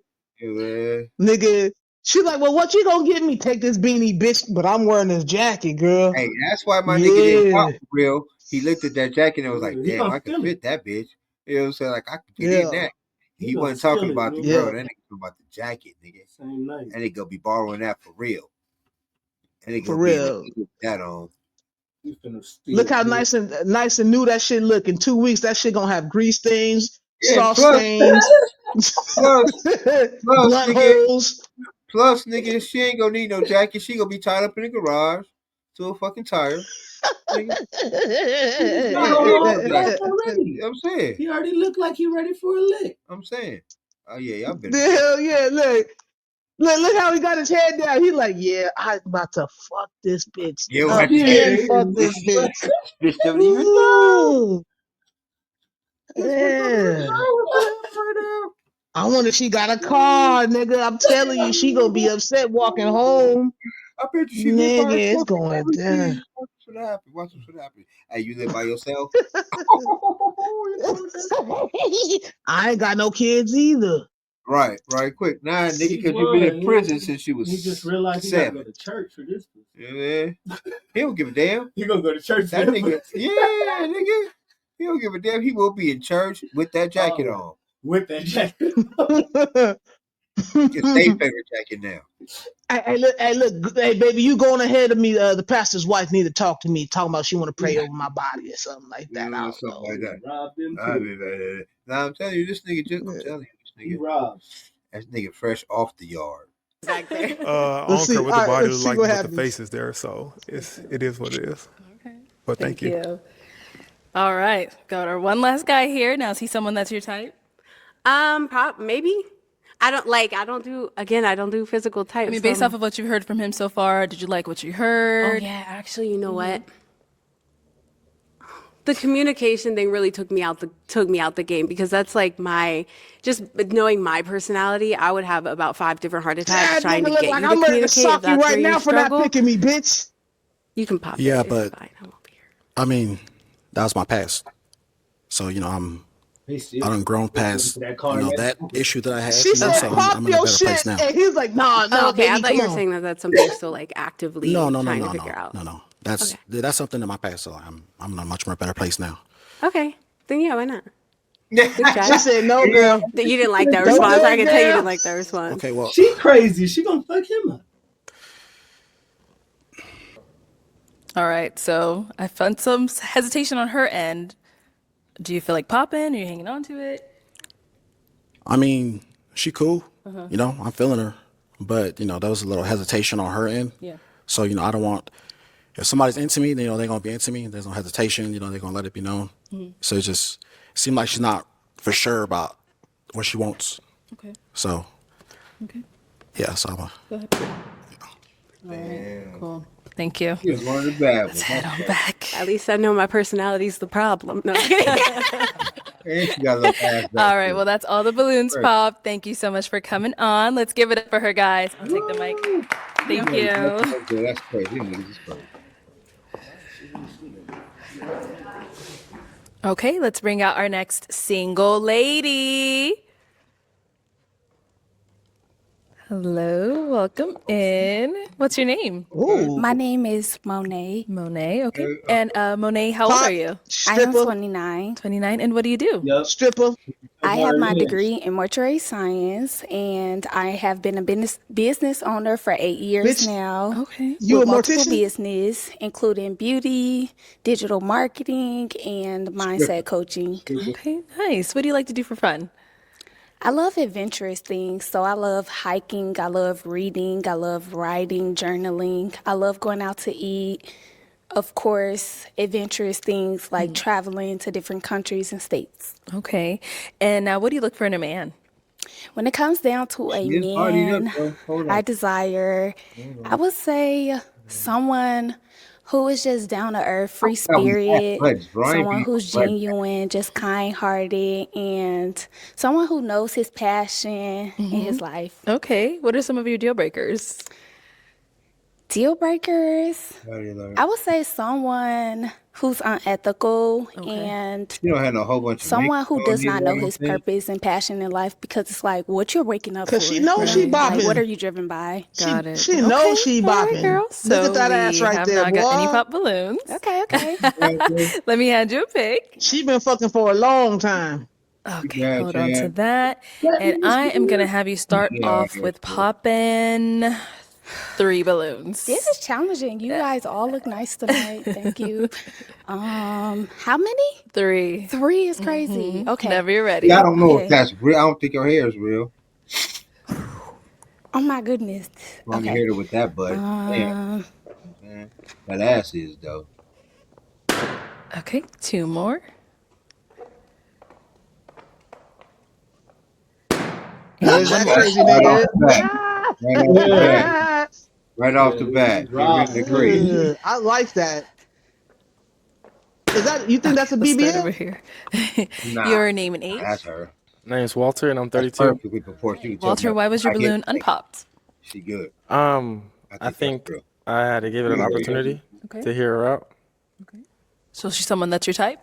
Nigga. She's like, well, what you gonna get me? Take this beanie, bitch, but I'm wearing this jacket, girl. Hey, that's why my nigga didn't talk for real. He looked at that jacket and was like, damn, I can fit that bitch. You know what I'm saying? Like, I can get in that. He wasn't talking about the girl. That nigga talking about the jacket, nigga. Same night. And they gonna be borrowing that for real. And they for real. Be that on. Look how nice and new that shit look. In 2 weeks, that shit gonna have grease stains, sauce stains, blunt holes. Plus, nigga, she ain't gonna need no jacket. She gonna be tied up in the garage to a fucking tire. I'm saying. He already looked like he ready for a lick. I'm saying. Oh yeah, y'all been. Hell yeah, look how he got his head down. He like, yeah, I'm about to fuck this bitch. Fuck this bitch. Bitch don't even know. Yeah. I wonder if she got a car, nigga. I'm telling you, she gonna be upset walking home. I bet you she nigga, it's going down. what happened. Watch what's what happened. Hey, you live by yourself? I ain't got no kids either. Right, quick. Nah, nigga, He because you been in was. prison since you was He just realized he gotta 7. go to church for this. Yeah, he don't give a damn. He gonna go to church. That nigga, yeah, nigga. He don't give a damn. He will be in church with that jacket on. With that jacket. His state favorite jacket now. Hey, look, baby, you going ahead of me. The pastor's wife need to talk to me, talking about she want to pray over my body or something like that. I don't Something know. like that. Robbed him I too. mean, nah, I'm telling you, this nigga I'm telling you, this He nigga. robbed. That nigga fresh off the yard. I don't care what the body looks like, but the face is there, so it is what it is. Okay. But thank you. All right, got our one last guy here. Now, is he someone that's your type? Maybe. I don't do physical types. I mean, based off of what you've heard from him so far, did you like what you heard? Oh yeah, actually, you know what? The communication thing really took me out the game, because that's like just knowing my personality, I would have about 5 different heart attacks trying to get you to I'm ready to communicate. sock you right now for not picking me, bitch. You can pop. Yeah, it. but It's fine. I won't be here. I mean, that was my past. So I done grown past that issue that I had. She said, so "Pop I'm in a your better place shit," now. and he's like, "Nah, Oh, okay, baby, I thought you were come saying that that's something you're still like actively trying to figure out. No. That's something in my past. So I'm in a much more better place now. Okay, then yeah, why not? Good try. She said, "No, girl." You didn't like that response. I can tell you didn't like that response. Okay, well, She crazy. She gonna fuck him up. All right, so I found some hesitation on her end. Do you feel like popping? Are you hanging on to it? I mean, she cool. I'm feeling her, but there was a little hesitation on her end. Yeah. So I don't want, if somebody's into me, then they're gonna be into me. There's no hesitation. They're gonna let it be known. So it just seemed like she's not for sure about what she wants. Okay. So. Okay. Yeah. So Go ahead. All right. Cool. Thank you. He was one of the bad ones. Let's head on back. At least I know my personality's the problem. No. And she got a little ass back All right, too. well, that's all the balloons Right. popped. Thank you so much for coming on. Let's give it up for her, guys. I'll take the mic. Thank you. That's crazy. Niggas is crazy. Okay, let's bring out our next single lady. Hello, welcome in. What's your name? My name is Monet. Monet, okay. And Monet, how old are you? I am 29. 29, and what do you do? Stripper. I have my degree in mortuary science, and I have been a business owner for 8 years Bitch. now. Okay. You with a multiple mortician? business, including beauty, digital marketing, and mindset coaching. Okay, nice. What do you like to do for fun? I love adventurous things. So I love hiking. I love reading. I love writing, journaling. I love going out to eat. Of course, adventurous things like traveling to different countries and states. Okay. And now, what do you look for in a man? When it comes down to a She is partied up, man, bro. Hold I on. desire, I would say, someone who is just down to earth, free That was spirit, athletics, bro. I ain't someone beat who's athletics. genuine, just kind hearted, and someone who knows his passion in his life. Okay. What are some of your deal breakers? Deal breakers, How do you learn? I would say someone who's unethical and You don't have no whole bunch of someone makeup who on does you not or know his anything? purpose and passion in life, because it's like what you're waking up for. Cause she knows she Like, bopping. what are you driven by? Got it. She knows she All right, bopping. girl. Look So at that ass we right have there, not got any boy. pop balloons. Okay, okay. Let me hand you a pick. She been fucking for a long time. Okay, Yeah, hold on to Chad. that. And I am going to have you start Yeah, off yeah, with yeah. popping 3 balloons. This is challenging. You guys all look nice tonight. Thank you. How many? 3. 3 is crazy. Okay. Whenever you're ready. Yeah, I don't know Okay. if that's real. I don't think your hair is real. Oh my goodness. Long Okay. hair with that butt. Damn, man. That ass is though. Okay, 2 more. Is that crazy, Right nigga? off the bat. Right off the bat. Right off the bat. You're in the crease. I like that. Is that you think that's a Let's start over BBL? here. Nah, Your name and age? that's her. My name's Walter, and I'm That's 32. perfectly proportioned. You can tell Walter, by- why was your I get balloon it. unpopped? She good. I think that's real. I had to give it an Yeah, yeah. opportunity Okay. to hear her out. So she's someone that's your type?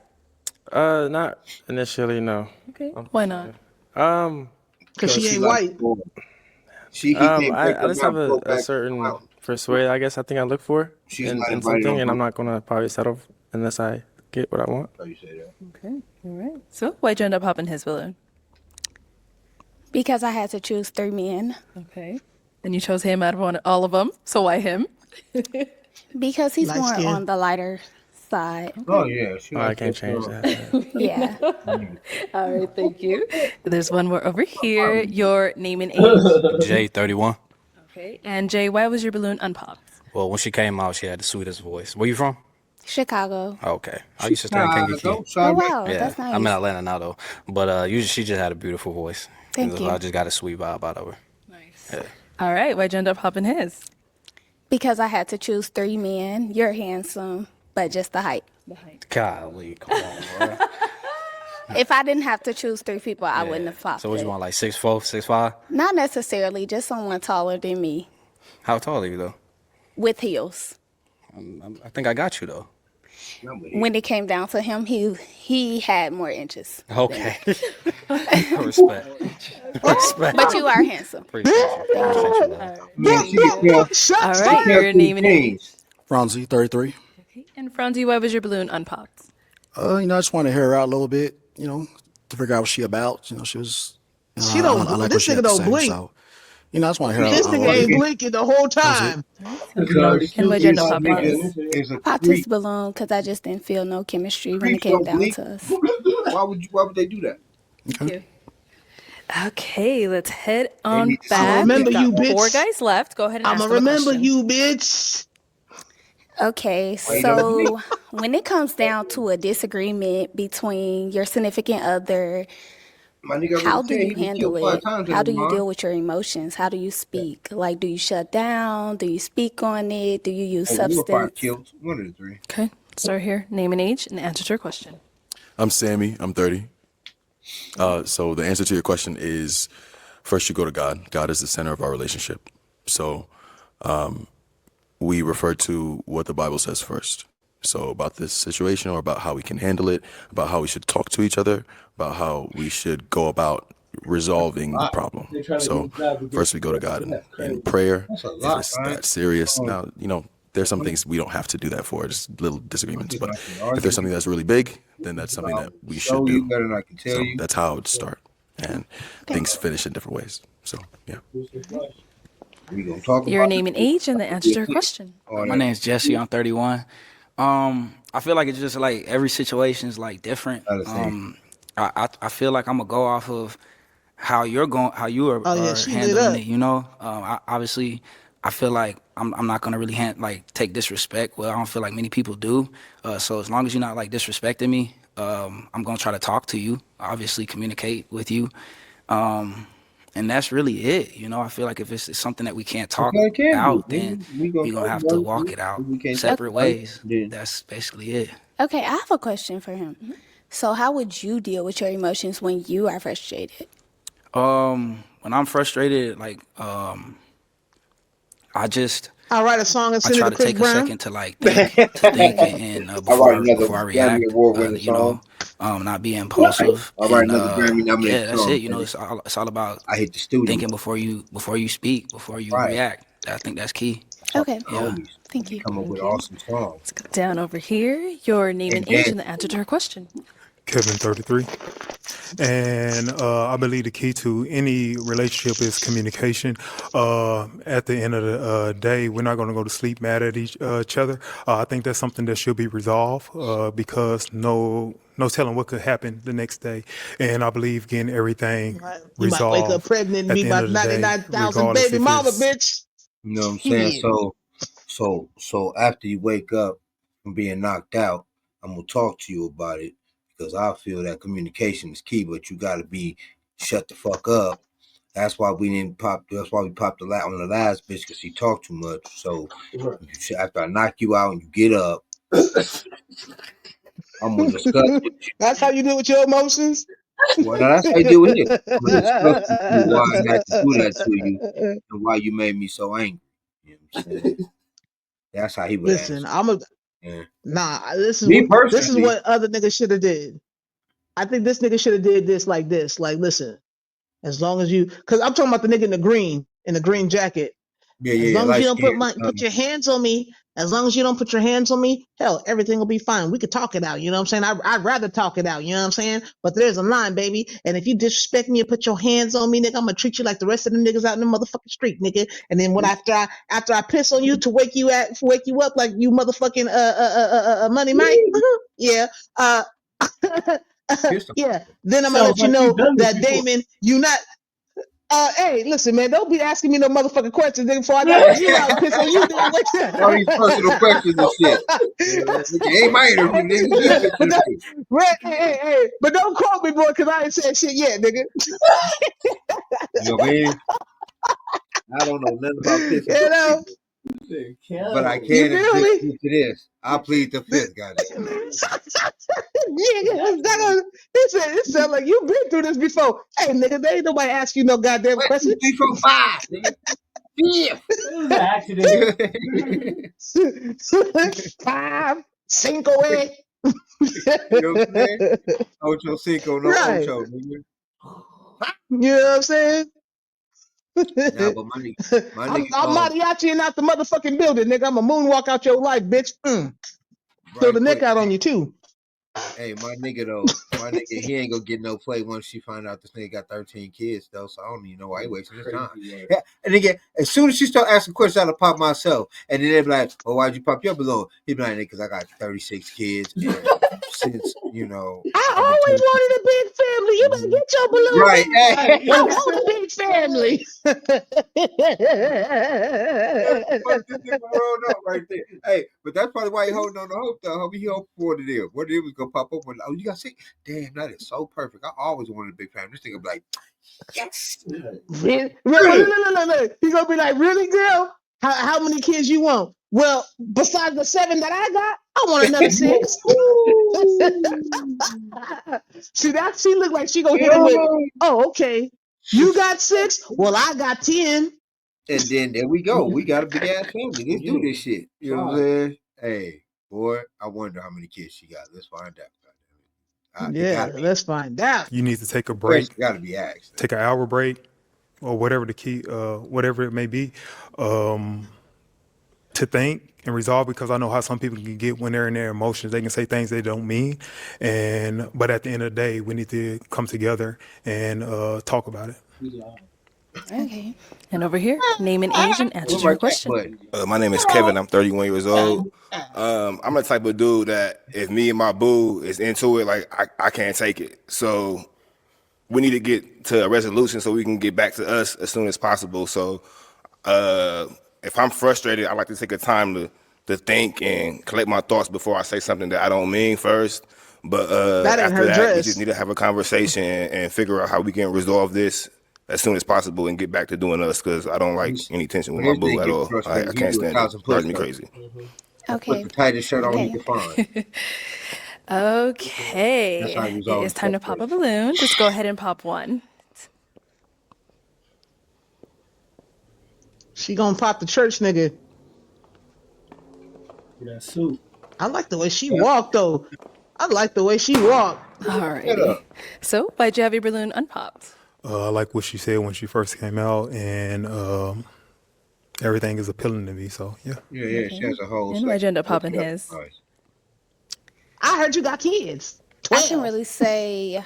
Not initially, no. Okay. Why not? Because she ain't like white. He can't break I her just mouth, have go a back to certain the house. persuade, I guess I think I look for She's in not invited something, on and I'm her. not gonna probably settle unless I get what I want. How you say that? Okay. All right. So why'd you end up popping his balloon? Because I had to choose 3 men. Okay. And you chose him out of all of them. So why him? Because he's Light more skin. on the lighter side. Oh yeah, she I like can't that change girl. that. Yeah. All right. Thank you. There's one more over here. Your name and age. J31. Okay. And Jay, why was your balloon unpopped? Well, when she came out, she had the sweetest voice. Where you from? Chicago. Okay. I used to stay in Kankakee. Oh, wow. Yeah, That's nice. I'm in Atlanta now though. But usually she just had a beautiful voice. Thank you. I just got a sweet vibe out of her. Nice. Yeah. All right. Why'd you end up popping his? Because I had to choose 3 men. You're handsome, but just the height. Golly, come on, bro. If I didn't have to choose 3 people, I wouldn't have popped So what it. you want, like 6'4", 6'5"? Not necessarily, just someone taller than me How tall are you though? with heels. I think I got you though. When it came down to him, he had more inches. Okay. Respect. Respect. But you are handsome. Appreciate you. All right. Your name and age. Franzi, 33. And Franzi, why was your balloon unpopped? I just want to hear her out a little bit, to figure out what she about. She was. She don't. I like This what she nigga had to don't say, blink. so, I just want to hear her This out. nigga ain't blinking the whole time. And why'd you end up popping his? I popped his balloon because I just didn't feel no chemistry when it came down to us. Why would they do that? Okay, let's head on need to see back. I'ma remember We've got you, bitch. 4 guys left. Go ahead and ask I'ma them a remember question. you, bitch. Okay, so when it comes down to a disagreement between your significant other, My nigga, how do you he been handle killed 5 it? times How in do his you mind. deal with your emotions? How do you speak? Like, do you shut down? Do you speak on it? Do you use Oh, you were 5 substance? killed. One of the 3. Okay, start here. Name and age and answer to your question. I'm Sammy. I'm 30. So the answer to your question is, first you go to God. God is the center of our relationship. So we refer to what the Bible says first. So about this situation, or about how we can handle it, about how we should talk to each other, about how we should go about resolving the problem. So first we go to God in prayer. That's a If lot, it's right? that serious, now, there's some things we don't have to do that for, just little disagreements. But if there's something that's really big, then that's something that we should Show do. you better than I can tell So you. that's how it would start. And things finish in different ways. So, yeah. We gonna talk Your about name and age and the answer to your question. My name's Jesse. I'm 31. I feel like it's just like every situation is like different. I feel like I'm gonna go off of how you are Oh, yeah, she lit handling up. it. Obviously, I feel like I'm not gonna really take disrespect. Well, I don't feel like many people do. So as long as you're not like disrespecting me, I'm gonna try to talk to you. Obviously, communicate with you. And that's really it. I feel like if it's something that we can't talk out, then we're gonna have to walk it out separate ways. That's basically it. Okay, I have a question for him. So, how would you deal with your emotions when you are frustrated? When I'm frustrated, I'll write a song and I send it try to to Chris take a Brown. second to think and before I react, not be impulsive. I'll write another Grammy nominated Yeah, that's song. it. It's all about I hit the studio. thinking before you speak, before you react. I think that's key. Okay, Yeah. thank you. Come up with awesome songs. Down over here, your name and age and the answer to her question. Kevin, 33. And I believe the key to any relationship is communication. At the end of the day, we're not going to go to sleep mad at each other. I think that's something that should be resolved because no telling what could happen the next day. And I believe getting everything You might resolved. wake up pregnant and at be the about end of the day, 99,000 regardless baby if mama, it's- bitch. You know what I'm saying? Shit. So after you wake up from being knocked out, I'm gonna talk to you about it because I feel that communication is key. But you gotta be shut the fuck up. That's why we didn't pop. That's why we popped on the last bitch because she talked too much. So after I knock you out and you get up, I'm gonna discuss with you. That's how you deal with your emotions? Well, now that's how you deal with it. I'm gonna discuss with you why I had to do that to you and why you made me so angry. You know what I'm saying? That's how he would Listen, answer. I'm a Nah, this is Me what personally, other niggas should have did. I think this nigga should have did this like this. Like, listen, as long as you, because I'm talking about the nigga in the green jacket. As yeah, long as you light don't skin. put your hands on me, as long as you don't put your hands on me, hell, everything will be fine. We could talk it out. You know what I'm saying? I'd rather talk it out. You know what I'm saying? But there's a line, baby. And if you disrespect me and put your hands on me, nigga, I'm gonna treat you like the rest of the niggas out in the motherfucking street, nigga. And then when after I piss on you to wake you up like you motherfucking money Mike, yeah, yeah. Then I'm gonna Sounds let you like you've know done this that before. Damon, you not. Hey, listen, man, don't be asking me no motherfucking questions, nigga, before I knock you out and piss on you, nigga. Wait. All these personal questions and shit. Nigga, ain't my interview, nigga. You just but the truth. but don't call me, boy, because I ain't said shit yet, nigga. You know what I mean? I don't know nothing about pissing You on know, people, but I you can feel object me? to this. I plead the fifth, goddamn. Yeah, it sound like you've been through this before. Hey, nigga, they ain't nobody ask you no goddamn 1, 2, question. 3, 4, 5, nigga. Yeah. It was an accident. 5, cinco, eh? You know what I'm saying? Ocho Cinco, no Right. Ocho, nigga. You know what I'm saying? Nah, but my nigga, I'm mariachi and out the motherfucking building, nigga. I'm a moonwalk out your life, bitch. Throw right the neck quick. out on you too. Hey, my nigga though, my nigga, he ain't gonna get no play once she find out this nigga got 13 kids though. So I don't even know why he wasting his time. Yeah, and again, as soon as she start asking questions, I'll pop myself, and then they be like, "Oh, why'd you pop your balloon?" He be like, "Because I got 36 kids, and since I I've been always told." wanted a big family. You better get your balloon, Right. man. Hey. I want a big family. Fuck this nigga world up right there. Hey, but that's probably why he holding on to hope though. Homie, he hoping for it is. What it was gonna pop up when you got sick. Damn, that is so perfect. I always wanted a big family. This nigga be like, yes. Really? Look. He gonna be like, really, girl? How many kids you want? Well, besides the 7 that I got, I want another 6. She look like she gonna hit him with, oh, okay. You got 6? Well, I got 10. And then there we go. We got a big ass family. Let's do this shit. You know what I'm saying? Hey, boy, I wonder how many kids she got. Let's find out. It Yeah, gotta be. let's find out. You need to take a Question break, gotta be asked. take an hour break, or whatever whatever it may be, to think and resolve, because I know how some people can get when they're in their emotions. They can say things they don't mean, but at the end of the day, we need to come together and talk about it. Okay. And over here, name and age and answer to your question. My name is Kevin. I'm 31 years old. I'm the type of dude that if me and my boo is into it, like I can't take it. So we need to get to a resolution so we can get back to us as soon as possible. So if I'm frustrated, I like to take a time to think and collect my thoughts before I say something that I don't mean first. But That ain't after her that, we dress. just need to have a conversation and figure out how we can resolve this as soon as possible and get back to doing us, because I don't like any tension with When my his boo nigga at get all. I frustrated, he can't do stand it. 1,000 Drives me push-ups. crazy. Okay. Put the tightest shirt on he Okay. can find. Okay. That's how he It resolves is time to pop a balloon. Just go ahead and pop one. She gonna pop the church nigga. That suit. I like the way she walked though. I like the way she walked. Alrighty. So, why'd you have your balloon unpopped? I like what she said when she first came out, and everything is appealing to me. So yeah. Yeah, she has a whole And why'd you end up section. popping his? Nice. I heard you got kids. I can really say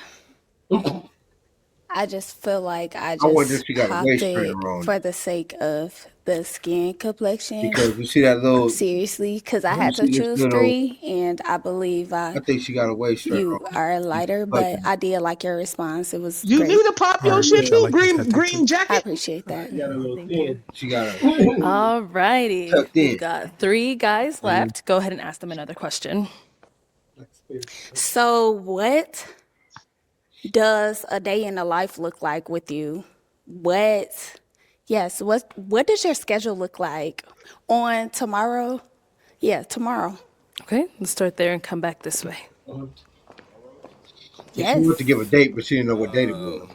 I just feel like I I wonder if just she got a popped waist it trainer on. for the sake of the skin complexion. Because you see that little. Seriously, because I You had to see this choose little. 3, and I believe I think she got a waist trainer you on. are lighter, but Fucking- I did like your response. It was You great. need to pop your shit too, green I jacket. appreciate that. Thank you. She got a. Alrighty. Tucked in. We've got 3 guys left. Go ahead and ask them another question. So, what does a day in the life look like with you? What does your schedule look like on tomorrow? Yeah, tomorrow. Okay, let's start there and come back this way. She wanted to give a date, but she didn't know what date it was.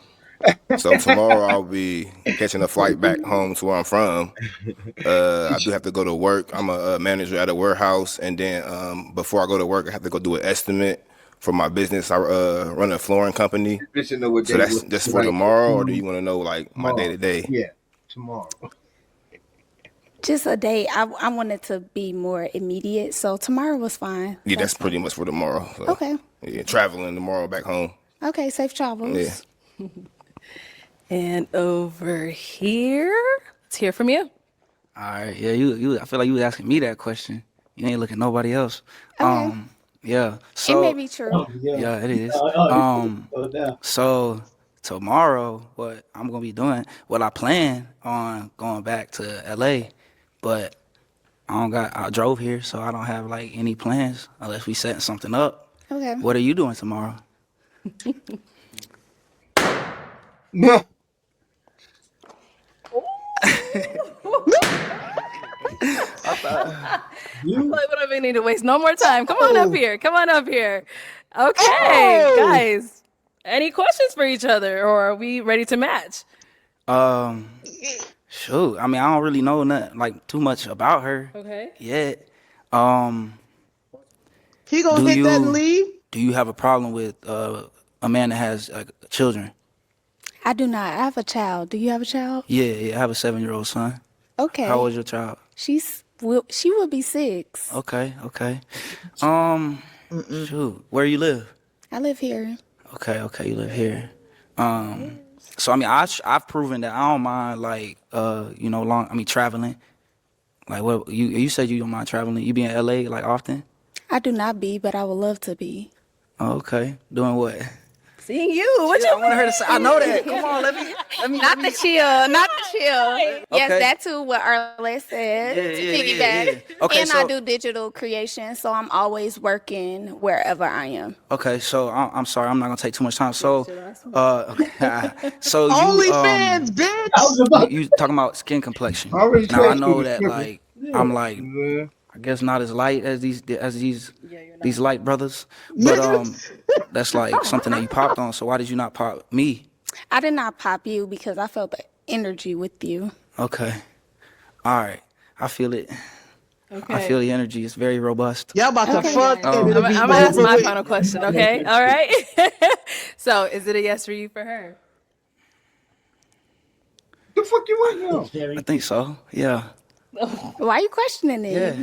So tomorrow I'll be catching a flight back home to where I'm from. I do have to go to work. I'm a manager at a warehouse, and then before I go to work, I have to go do an estimate for my business. I run a flooring company. So that's just for tomorrow, or do you want to know like my day to day? Yeah, tomorrow. Just a day. I wanted to be more immediate, so tomorrow was fine. Yeah, that's pretty much for tomorrow. So, Okay. Yeah, traveling tomorrow back home. Okay, safe travels. Yeah. And over here, let's hear from you. All right, yeah, you. I feel like you was asking me that question. You ain't looking at nobody else. Okay. Yeah. So It may be true. yeah, it is. So tomorrow, what I'm gonna be doing? Well, I plan on going back to LA, but I drove here, so I don't have like any plans unless we setting something up. Okay. What are you doing tomorrow? Like, what if we need to waste no more time? Come on up here. Come on up here. Okay, guys. Any questions for each other, or are we ready to match? Shoot. I mean, I don't really know nothing like too much about her Okay. yet. He gonna hit that and leave? Do you have a problem with a man that has children? I do not. I have a child. Do you have a child? Yeah, I have a 7-year-old son. Okay. How old is your child? She will be 6. Okay. Shoot, where you live? I live here. Okay, you live here. So I mean, I've proven that I don't mind like traveling. Like what you said you don't mind traveling. You be in LA like often? I do not be, but I would love to be. Oh, okay, doing what? Seeing you. What you I want her to say. I know that. Come on, let me. Not the chill. Not the chill. Yes, Okay. that too. What Arlette said. Yeah, to yeah, piggyback. yeah. Okay, and I so- do digital creation, so I'm always working wherever I am. Okay, so I'm sorry, I'm not gonna take too much time. So, so you OnlyFans, bitch. you talking about skin complexion? Already Now I said know you that was like I'm like I guess not as light as these light brothers, but that's like something that you popped on. So why did you not pop me? I did not pop you because I felt the energy with you. Okay, all right, I feel it. Okay. I feel the energy. It's very robust. Y'all about to fuck. Oh. and it'll I'm be gonna ask over my with. final question, okay? All right. So, is it a yes for you for her? The fuck you want now? I think so. Yeah. Why are you questioning it? Yeah.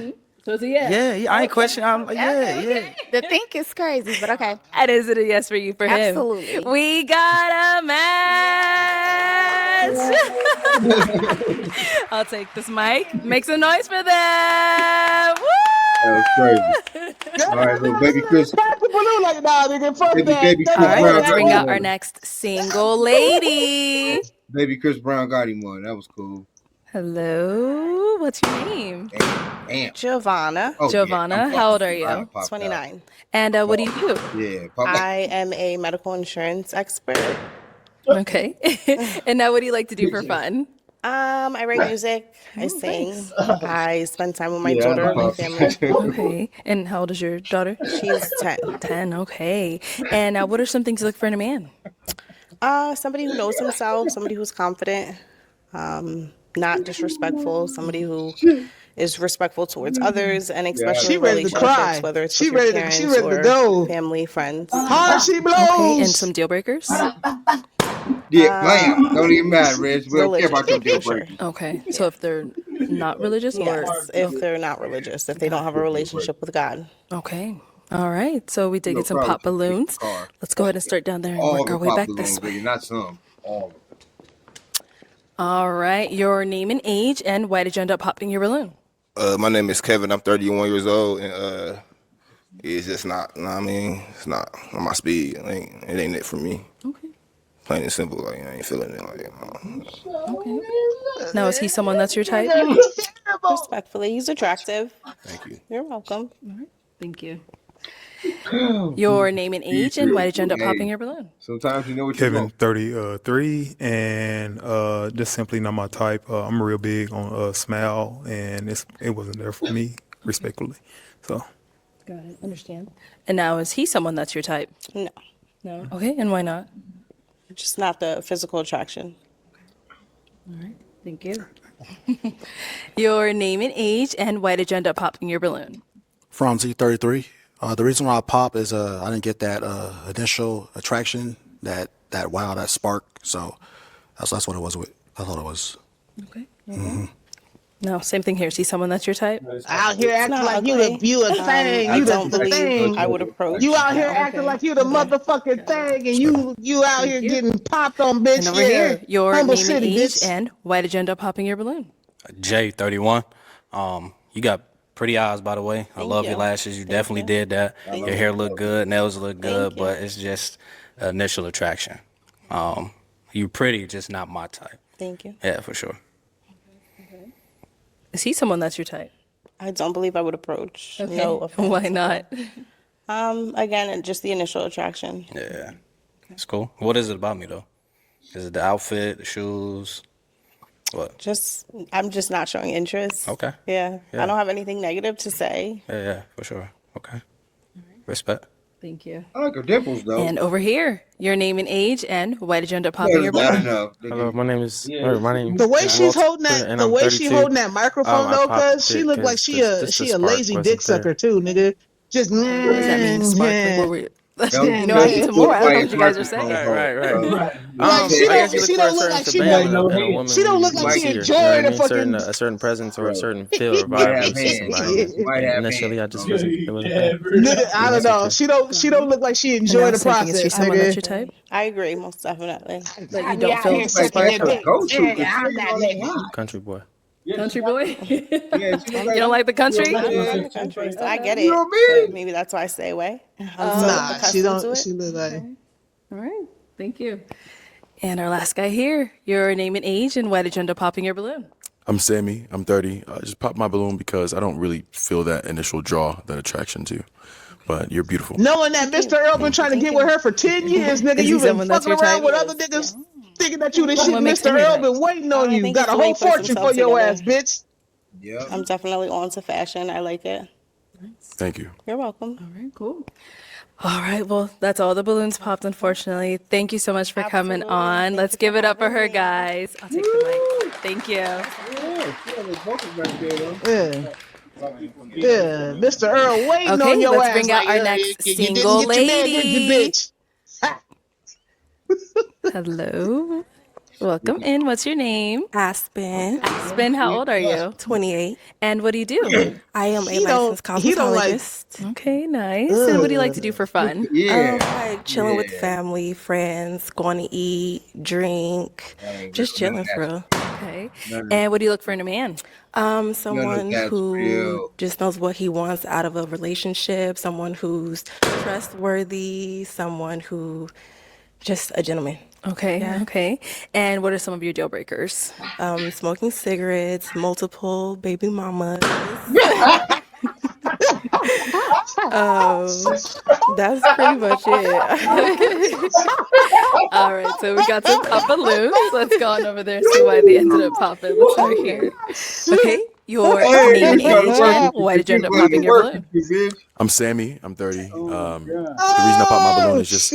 So it's a yes. Yeah. I ain't questioning. I'm like, yeah. The think is crazy, but okay. And is it a yes for you for him? Absolutely. We got a match. I'll take this mic. Make some noise for them. Woo! That was crazy. All right, little baby Chris. Pass the balloon like, nah, nigga, fuck Baby, that. baby That Chris All right, Brown let's got bring him out our one. next single lady. Baby Chris Brown got him one. That was cool. Hello, what's your name? Damn. Giovanna, Oh, Giovanna, yeah, I'm how old are popped you? out, popped out. 29. And what do you do? Yeah, pop out. I am a medical insurance expert. Okay. And now what do you like to do for fun? I write music, I sing, I spend time with my Yeah, daughter I'm and my popped. family. Okay. And how old is your daughter? She's 10. 10, okay. And what are some things you look for in a man? Somebody who knows himself, somebody who's confident, not disrespectful, somebody who is respectful towards others, and especially She ready to relationships, cry. whether it's She with your ready to- she parents ready to or go. family, friends. Hard she blows. Okay, and some deal breakers? Yeah, blam. Don't even matter, Reg. We don't care about them deal Religion, for breakers. Okay, so if they're not religious or? Yes, if they're not religious, if they don't have a relationship with God. Okay. All right, so we did No get some problem. pop balloons. Car. Let's go ahead and start down there and All work the our way pop back balloons, this way. baby, not some. All of them. All right, your name and age, and why did you end up popping your balloon? My name is Kevin. I'm 31 years old, and it's just not. I mean, it's not on my speed. It ain't it for me. Okay. Plain and simple. Like I ain't feeling it. Like Okay. Now, is he someone that's your type? Respectfully, he's attractive. Thank you. You're welcome. Thank you. Your name and age, and why did you end up popping your balloon? Sometimes you know what you Kevin, want. 33, and just simply not my type. I'm real big on smile, and it wasn't there for me, respectfully. So Got it. Understand. And now, is he someone that's your type? No. No. Okay, and why not? just not the physical attraction. All right. Thank you. Your name and age, and why did you end up popping your balloon? From Z33. The reason why I pop is I didn't get that initial attraction, that wow, that spark. So that's what it was with. I thought it was. Okay. Mm-hmm. No, same thing here. See someone that's your type? Out here acting not like ugly. you a thing, I you don't the believe thing. I would approach. You out here No. acting like you the motherfucking thing, and you out here getting popped on, bitch. And over Yeah, here, your humble name city, and age, bitch. and why did you end up popping your balloon? J31. You got pretty eyes, by the way. I love your you. lashes. You definitely did that. Your hair look good, nails look good, you. but it's just initial attraction. You pretty, just not my type. Thank you. Yeah, for sure. Is he someone that's your type? I don't believe I would approach. Okay. No offense. Why not? Again, just the initial attraction. Yeah, it's cool. What is it about me though? Is it the outfit, the shoes? What? I'm just not showing interest. Okay. Yeah. Yeah. I don't have anything negative to say. Yeah, for sure. Okay. Respect. Thank you. I like her dimples though. And over here, your name and age, and why did you end up popping your balloon? Hello, my name is. My name. The way is she's Walter, holding that, and the I'm way she 32. holding that microphone I though, popped cause she it look like 'cause she the a spark lazy wasn't dick there. sucker too, nigga. Just What does that mean? Spark? Like, what were you? You know, I need some more. I don't know what you guys are saying. Right. Like she I guess you don't, she look for don't a look certain like she stability in want. a woman. She don't when look you like she see her, enjoying you know what I the mean? fucking. A certain presence or a certain feel or vibe when you see somebody. And initially, I just wasn't. It wasn't there. Nigga, I don't know. She don't look like she And now enjoy the same thing. Is she process, someone that's nigga. your type? I agree, most definitely. But you don't feel the Like spark? that's her go-to. Yeah, I'm that nigga. Country boy. Country boy? Yeah, she You don't like the country? I don't like the country, so I get it. You know what I mean? But maybe that's why I stay away. I'm so Nah, she accustomed to don't. it. She look like. All right. Thank you. And our last guy here, your name and age, and why did you end up popping your balloon? I'm Sammy. I'm 30. I just popped my balloon because I don't really feel that initial draw, that attraction to you. But you're beautiful. Knowing that Mr. Earl been trying to get with her for 10 years, nigga, Is he you been someone that's fucking your around type? with other niggas thinking that you the shit. What makes Mr. him your Earl type? been waiting on I you. think Got he's a the whole way he puts fortune for himself your together. ass, bitch. Yeah. I'm definitely on to fashion. I like it. Thank you. You're welcome. All right, cool. All right, well, that's all the balloons popped, unfortunately. Thank you so much for coming on. Let's give it up for her, guys. I'll take the mic. Thank you. Yeah. Yeah, Mr. Earl waiting Okay, on your let's ass. bring out like, our next you didn't single get your man, did you, lady. bitch? Hello. Welcome in. What's your name? Aspen. Aspen, how old are you? 28. And what do you do? I am a He don't- licensed he don't like- cosmetologist. Okay, nice. And what do you like to do for fun? Like chilling with family, friends, going to eat, drink, just chilling for real. Okay. And what do you look for in a man? Someone that's who real. just knows what he wants out of a relationship, someone who's trustworthy, someone who just a gentleman. Okay, okay. And what are some of your deal breakers? Smoking cigarettes, multiple baby mamas. That's pretty much it. All right, so we got some pop balloons. Let's go on over there and see why they ended up popping. Let's start here. Okay, your name and age, and why did you end up popping your balloon? I'm Sammy. I'm 30. The reason I popped my balloon is just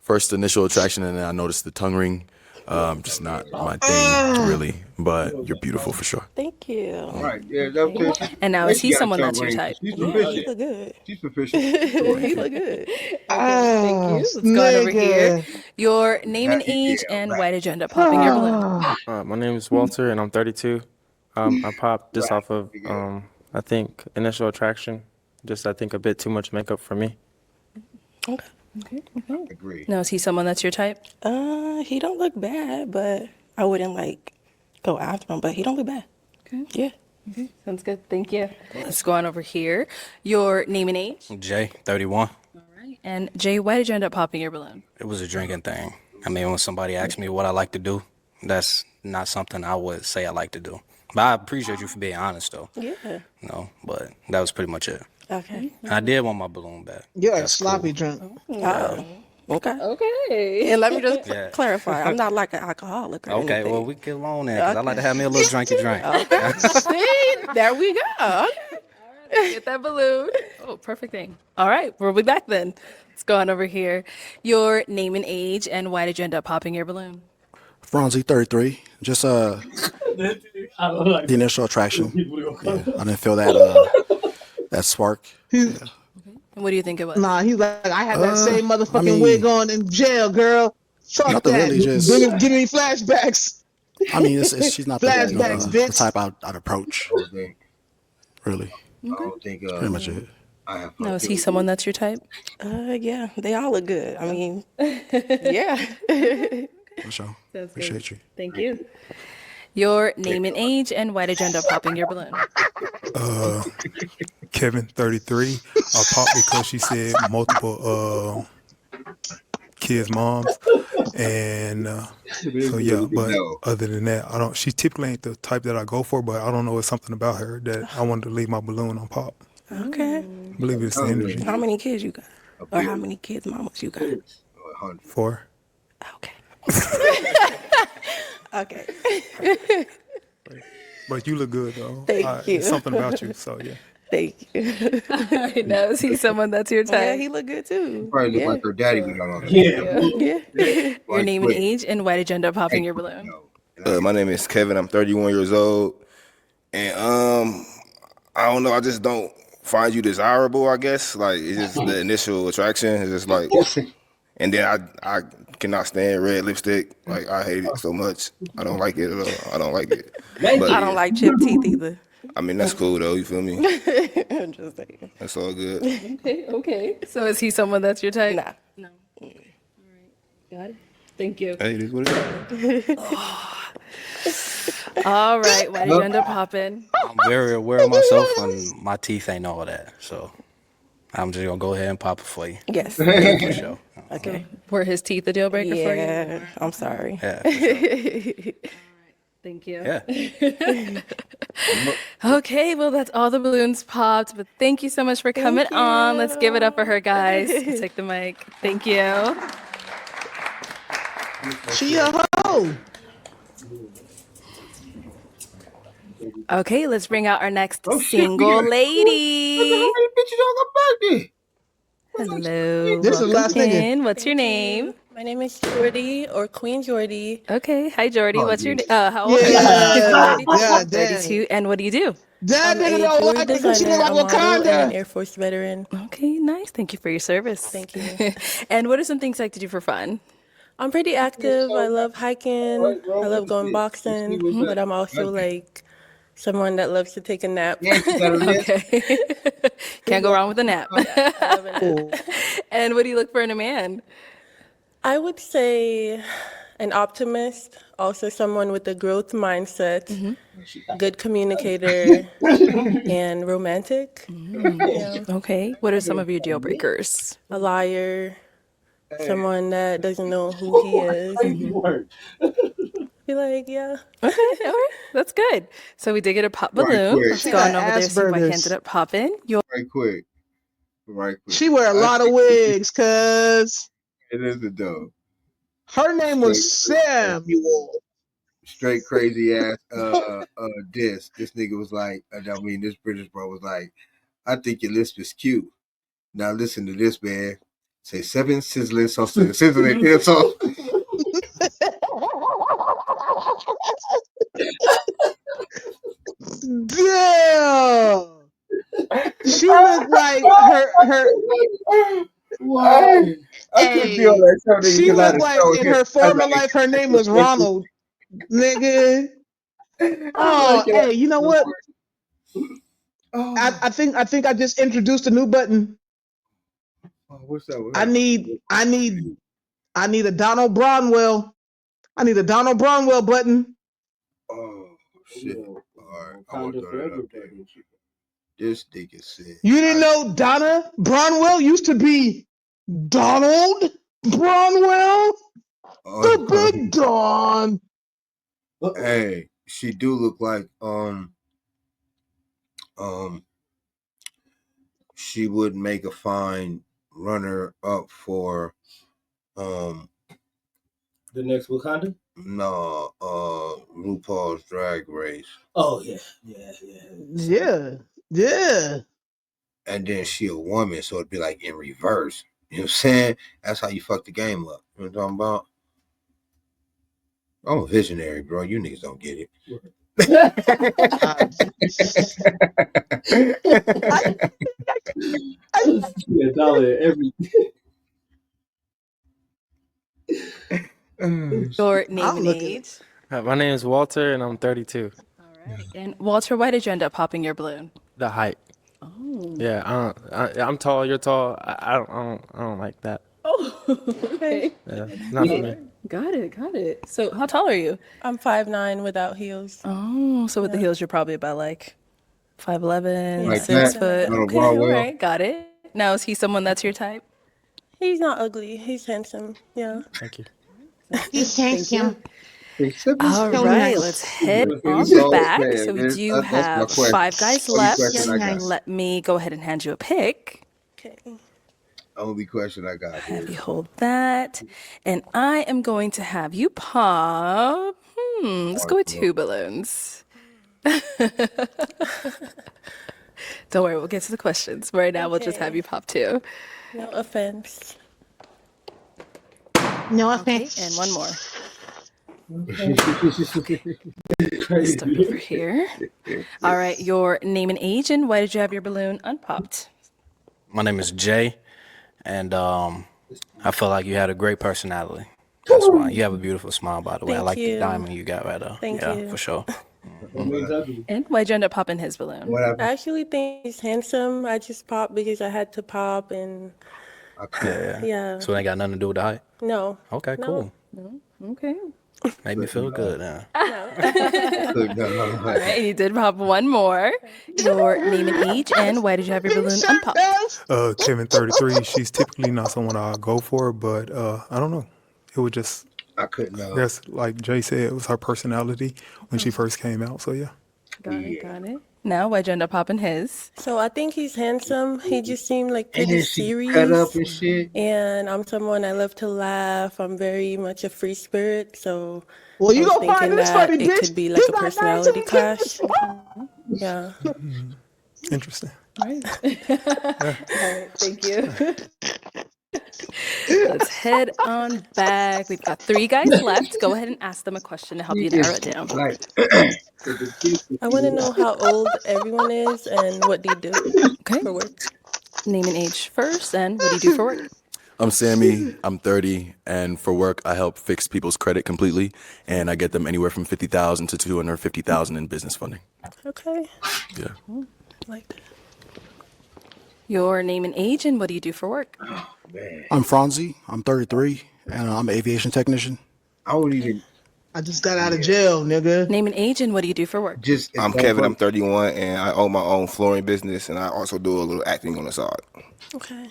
first initial attraction, and then I noticed the tongue ring. Just not my thing, really. But you're beautiful for sure. Thank you. Right. Yeah. That's okay. And now, is he someone that's your type? She's Yeah, sufficient. he look good. She's sufficient. He look good. Thank you. Let's go on over here. Your name and age, and why did you end up popping your balloon? My name is Walter, and I'm 32. I popped just off of, I think, initial attraction. Just, I think, a bit too much makeup for me. Okay. Agree. Now, is he someone that's your type? He don't look bad, but I wouldn't like go after him. But he don't look bad. Okay. Yeah. Okay, sounds good. Thank you. Let's go on over here. Your name and age. J31. All right. And Jay, why did you end up popping your balloon? It was a drinking thing. I mean, when somebody asks me what I like to do, that's not something I would say I like to do. But I appreciate you for being honest, though. Yeah. No, but that was pretty much it. Okay. And I did want my balloon back. You're a That's sloppy cool. drunk. Oh. Okay. Okay. And let me just Yeah. clarify. I'm not like an alcoholic or Okay, anything. well, we get along there, because I like to have me a little drinky drink. See, there we go. Okay. Get that balloon. Oh, perfect thing. All right, we'll be back then. Let's go on over here. Your name and age, and why did you end up popping your balloon? Franzi, 33. Just I don't like the initial attraction. people Yeah, I didn't feel that that spark. Yeah. And what do you think it was? Nah, he's like, I had that same I motherfucking mean, wig on in jail, girl. Fuck nothing that. really. Just Give me flashbacks. I mean, she's not the Flashbacks, the bitch. type I'd approach. Really, I don't think pretty much it. I have. No, is he someone that's your type? Yeah, they all look good. I mean, yeah. For sure. That's Appreciate you. Thank you. Your name and age, and why did you end up popping your balloon? Kevin, 33. I popped because she said multiple kids' moms, and so yeah. But other than that, I don't. She typically ain't the type that I go for, but I don't know. It's something about her that I wanted to leave my balloon on pop. Okay. I believe it's the energy. How many kids you got? Or how many kids mamas you got? 4. Okay. But you look good though. Thank you. It's something about you. So yeah. Thank you. All right, now is he someone that's your type? Yeah, he look good too. Probably look Yeah. like her daddy without all that. Yeah. Your name and age, and why did you end up popping your balloon? My name is Kevin. I'm 31 years old, and I don't know. I just don't find you desirable. I guess like it's just the initial attraction. It's just like, and then I cannot stand red lipstick. Like I hate it so much. I don't like it at all. I don't like it. But, I don't like chipped teeth either. I mean that's cool though. You feel me? I'm just saying. That's all good. Okay. So is he someone that's your type? Nah. No. All right. Got it. Thank you. Hey, this what it is. All right. Why did you end up popping? I'm very aware of myself, and my teeth ain't all that. So I'm just gonna go ahead and pop it for you. Yes. For sure. Okay. Were his teeth a deal breaker for you? Yeah. I'm sorry. Yeah. For sure. Thank you. Yeah. Okay, well, that's all the balloons popped, but thank you so much for coming on. Let's give it up for her, guys. We'll take the mic. Thank you. She a hoe. Okay, let's bring out our next single lady. Hello. This is the last welcome nigga. in. What's your name? My name is Jordy or Queen Jordy. Okay, hi Jordy. What's your how old are you? Yeah, yeah, 32. And what do you do? That I'm nigga a don't jewelry like it 'cause she designer, look a like model, and an Wakanda. Air Force veteran. Okay, nice. Thank you for your service. Thank you. And what are some things you like to do for fun? I'm pretty active. I love hiking. I love going boxing, but I'm also like someone that loves to take a nap. Okay. Can't go wrong with a nap. I love a nap. And what do you look for in a man? I would say an optimist, also someone with a growth mindset, good communicator, and romantic. Yeah. Okay. What are some of your deal breakers? A liar, someone that doesn't know who he is. Be like, yeah. Okay, all right. That's good. So we did get a pop balloon. quick. Let's She go on got over there, see why he Asperger's. ended up popping. Your Right quick. She wear a lot of wigs, cuz It is a dog. her name was Samuel. Straight crazy ass diss. This nigga was like, this British bro was like, I think your lisp is cute. Now listen to this, man. Say 7 sizzling sauces. Sizzling pits off. Damn. She looked like her. Why? I couldn't be on that show, nigga, She 'cause I looked like showed in him. her I was former like, life her name was Ronald, nigga. Oh, hey, you know what? I think I just introduced a new button. Oh, what's that? I need a Donald Bronwell. I need a Donald Bronwell button. Oh shit! All right, I want to throw that up there. This nigga said. You didn't know Donna Bronwell used to be Donald Bronwell, the big Don. Hey, she do look like she would make a fine runner up for The next Wakanda? no RuPaul's Drag Race. Oh yeah. Yeah. And then she a woman, so it'd be like in reverse. You know what I'm saying? That's how you fuck the game up. You know what I'm talking about? I'm a visionary, bro. You niggas don't get it. Yeah, dollar every. Your name and age. My name is Walter, and I'm 32. And Walter, why did you end up popping your balloon? The height. Oh. Yeah, I'm tall. You're tall. I don't like that. Oh, okay. Yeah, not for me. Got it. So, how tall are you? I'm 5'9" without heels. Oh, so with the heels, you're probably about like 5'11", Like 6 that, foot. on a Okay, all Broadway. right, got it. Now, is he someone that's your type? He's not ugly. He's handsome. Yeah. Thank you. He's handsome. All So right, nice. let's head It's on all back. bad, So we man. do That's my have question. 5 guys Only left. question I got. Let me go ahead and hand you a pick. Okay. Only question I got. Have you hold that. And I am going to have you pop. Let's go with 2 balloons. Don't worry, we'll get to the questions. Right now, we'll just have you pop 2. No offense. No Okay, offense. and one more. Start over here. All right, your name and age, and why did you have your balloon unpopped? My name is Jay, and I feel like you had a great personality. That's why. You have a beautiful smile, by the way. I Thank like the you. diamond you got right there. Thank you. For sure. And why'd you end up popping his balloon? What I happened? actually think he's handsome. I just popped because I had to pop, and yeah. So it ain't got nothing to do with the height? No. Okay, No. cool. No? Okay. Made me feel good. Yeah. All right, and you did pop one more. Your name and age, and why did you have your balloon unpopped? Kevin 33. She's typically not someone I'll go for, but I don't know. It was just I couldn't know. Yes, like Jay said, it was her personality when she first came out. So yeah. Got it. Now, why'd you end up popping his? So I think he's handsome. He just seemed like And pretty then she serious. cut up and shit. And I'm someone I love to laugh. I'm very much a free spirit. So Well, you I was gonna find thinking this that funny, it bitch. could be like You a got personality 19 clash. Yeah. Interesting. All right. All right, thank you. Let's head on back. We've got 3 guys left. Go ahead and ask them a question to help you narrow it down. I want to know how old everyone is and what they do for work. Name and age first, and what do you do for work? I'm Sammy. I'm 30, and for work, I help fix people's credit completely, and I get them anywhere from $50,000 to $250,000 in business funding. Okay. Yeah. Like that. Your name and age, and what do you do for work? I'm Franzi. I'm 33, and I'm an aviation technician. I wouldn't even. I just got out of jail, nigga. Name and age, and what do you do for work? I'm Kevin. I'm 31, and I own my own flooring business, and I also do a little acting on the side. Okay.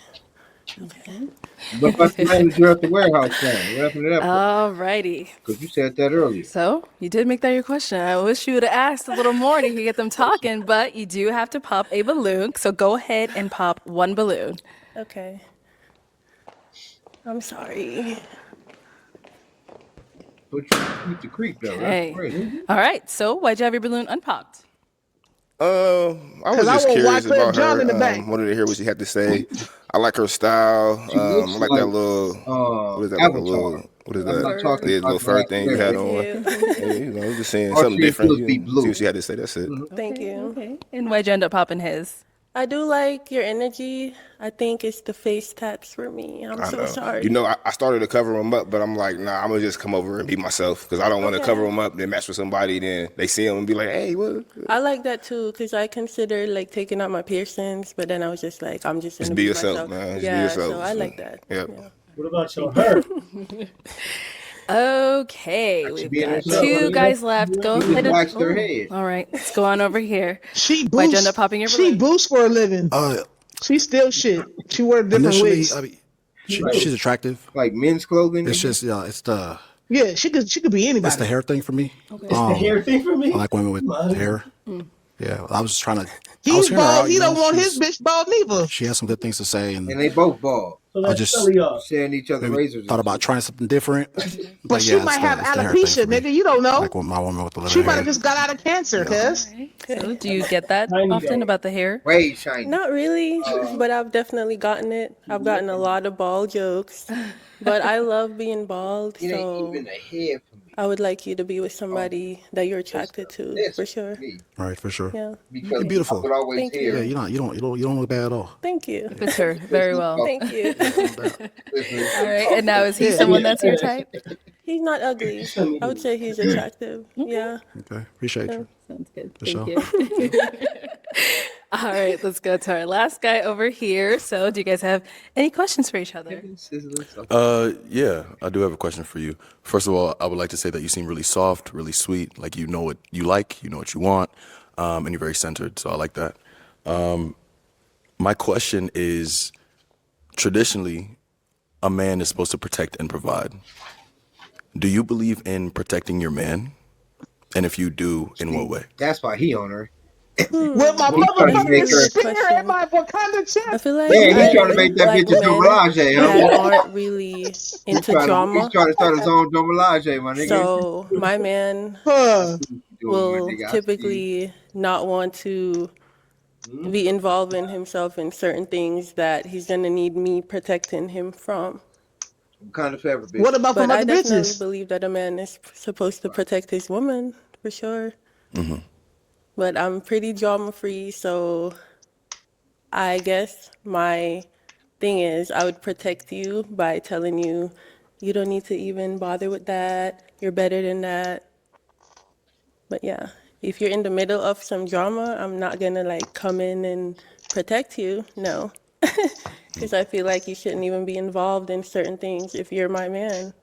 But about the manager at the warehouse thing. What happened to that? All righty. Because you said that earlier. So you did make that your question. I wish you would have asked a little more to get them talking, but you do have to pop a balloon. So go ahead and pop 1 balloon. Okay. I'm sorry. But you keep the creep though. Okay. That's crazy. All right. So why'd you have your balloon unpopped? I was I just want curious Wyclef about Jean her. in the back. Wanted to hear what she had to say. I like her style. I looks like like, that little. What is that? Like a little. What is I'm that? not talking The about little fur that. thing you had on. Yeah, just saying something different. See what she had to say. That's it. Thank you. Okay. And why'd you end up popping his? I do like your energy. I think it's the face tats for me. I'm I so know. sorry. You know, I started to cover them up, but I'm like, nah, I'm gonna just come over and be myself because I don't want to cover them up, then match with somebody, then they see them and be like, hey, what? I like that too because I considered like taking out my piercings, but then I was just like, I'm just gonna Just be yourself, man. Just be yourself. So I like that. Yep. Yeah. What about your hair? Okay, we've got 2 guys left. Go ahead and all right, let's go on over here. Why'd you end up popping your balloon? She boosts for a living. She's still shit. She wear different Initially, wigs. I mean, she's attractive. Like men's clothing. It's just it's the Yeah, she could be anybody. it's the hair thing for me. Okay. It's the hair thing for me? I like women with hair. Yeah, I was just trying to. I was He's hearing her bald. out. He You know, don't want his bitch bald neither. she has some good things to say, And and they both bald. So I let's just tell y'all. Sharing each other maybe razors. thought about trying something different. But yeah, she might have it's the hair thing alopecia, for me. nigga. You don't know. Like with my woman with the little She might hair. have just got out of cancer, cuz. So do you get that Tiny often dog. about the hair? Way shiny. Not really, but I've definitely gotten it. I've gotten a lot of bald jokes. But I love being bald, It ain't so even a hair for me. I would like you to be with somebody that you're attracted to, for sure. Right, for sure. Yeah. Because You're beautiful. I would always Thank hear. Yeah, you. you don't look bad at all. Thank you. Fits her very well. Thank you. All right, and now is he someone that's your type? He's not ugly. I would say he's attractive. Yeah. Okay, appreciate you. Sounds good. For Thank sure. you. All right, let's go to our last guy over here. So, do you guys have any questions for each other? Yeah, I do have a question for you. First of all, I would like to say that you seem really soft, really sweet. Like you know what you like, you know what you want, and you're very centered. So I like that. My question is, traditionally, a man is supposed to protect and provide. Do you believe in protecting your man? And if you do, in what way? That's why he on her. With my He's trying to make motherfucking her. spear and my Wakanda chest. I feel like Yeah, he's trying to I make that like bitch a men domelage, that huh? aren't really into He's drama. trying to start his own domelage, my nigga. So my man Huh. will nigga, I see. typically not want to be involving himself in certain things that he's gonna need me protecting him from. What kind of favorite bitch? What about But from I other definitely bitches? believe that a man is supposed to protect his woman, for sure. Mm-hmm. But I'm pretty drama free, so I guess my thing is I would protect you by telling you you don't need to even bother with that. You're better than that. But yeah, if you're in the middle of some drama, I'm not gonna like come in and protect you. No. Because I feel like you shouldn't even be involved in certain things if you're my man.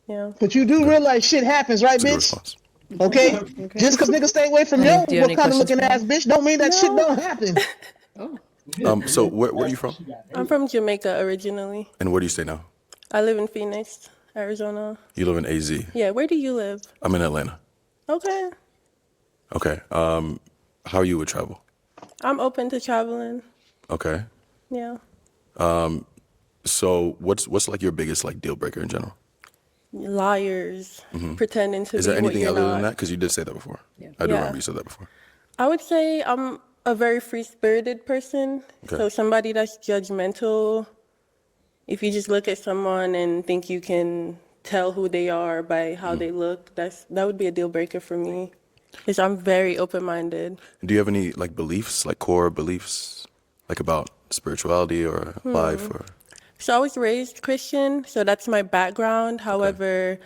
Yeah. But you do realize shit happens, right, That's a good bitch? response. Okay? Just because niggas stay away from Do your you have any Wakanda questions looking for ass him? bitch don't mean that shit No. don't happen. So where are you from? I'm from Jamaica originally. And where do you stay now? I live in Phoenix, Arizona. You live in AZ. Yeah, where do you live? I'm in Atlanta. Okay. Okay. How are you with travel? I'm open to traveling. Okay. Yeah. So what's like your biggest like deal breaker in general? Liars, pretending to Is be there what anything you're other not. than that? Because you did say that before. I do Yeah. remember you said that before. I would say I'm a very free-spirited person. Okay. So somebody that's judgmental, if you just look at someone and think you can tell who they are by how they look, that would be a deal breaker for me. Because I'm very open-minded. Do you have any like beliefs, like core beliefs, like about spirituality or life or? So I was raised Christian, so that's my background. However,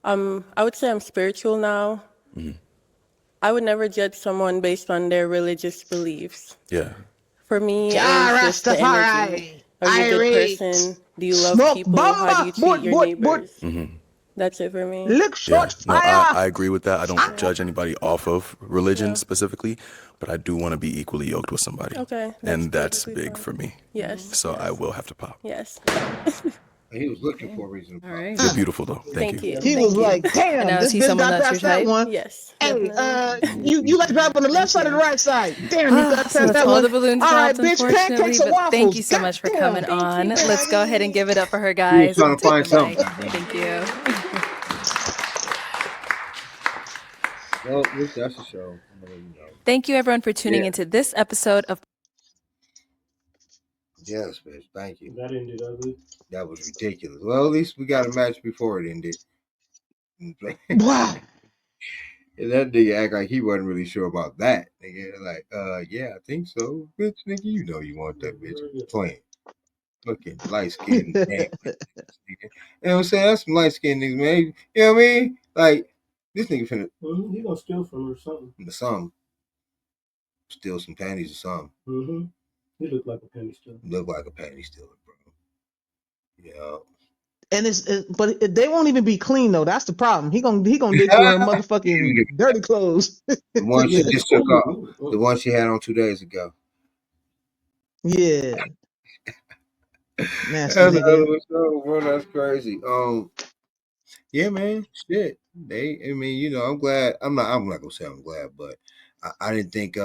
I would say I'm spiritual now. I would never judge someone based on their religious beliefs. Yeah. For me, Ja it's just the energy. Are you a good Irate. person? Do you love Smoke people? How do you bomba. treat your Boot. neighbors? That's it for me. Lick Yeah, short no, fire. I agree with that. I don't judge anybody off of religion specifically, but I do want to be equally yoked with somebody. Okay, And that's perfectly big fine. for me. Yes. So I will have to pop. Yes. He was looking for a reason to pop. All right. You're beautiful though. Thank you. He was like, damn, And now, this is he bitch someone got that's past your that type? one. Yes. Hey, definitely. you like to drive on the left side or the right side? Damn, you got So past that's that all one. the balloons All right, dropped, bitch, unfortunately. pancakes and But waffles. thank you so much for coming on. Let's go ahead and give it up for her, guys. trying to find Take the mic. something. Thank you. Well, that's a show. I'm gonna let you know. Thank you, everyone, for tuning into this episode of. Yes, bitch. Thank you. That ended ugly. That was ridiculous. Well, at least we got a match before it ended. Wow. And that nigga act like he wasn't really sure about that. Nigga, like, yeah, I think so. Bitch, nigga, you know you want that bitch playing. Looking light skinned damn nigga. You know what I'm saying? That's some light skinned niggas, man. You know what I mean? Like, this nigga finna He gonna steal from her or something. some steal some panties or something. He looked like a penny stealer. Look like a panty stealer, bro. You know. And but they won't even be clean though. That's the problem. He gonna dig through her motherfucking dirty clothes. The one she just took off. The one she had on 2 days ago. Yeah. Nasty That's nigga. another show, bro. That's crazy. Yeah, man. Shit. I mean, you know, I'm glad. I'm not gonna say I'm glad, but I didn't think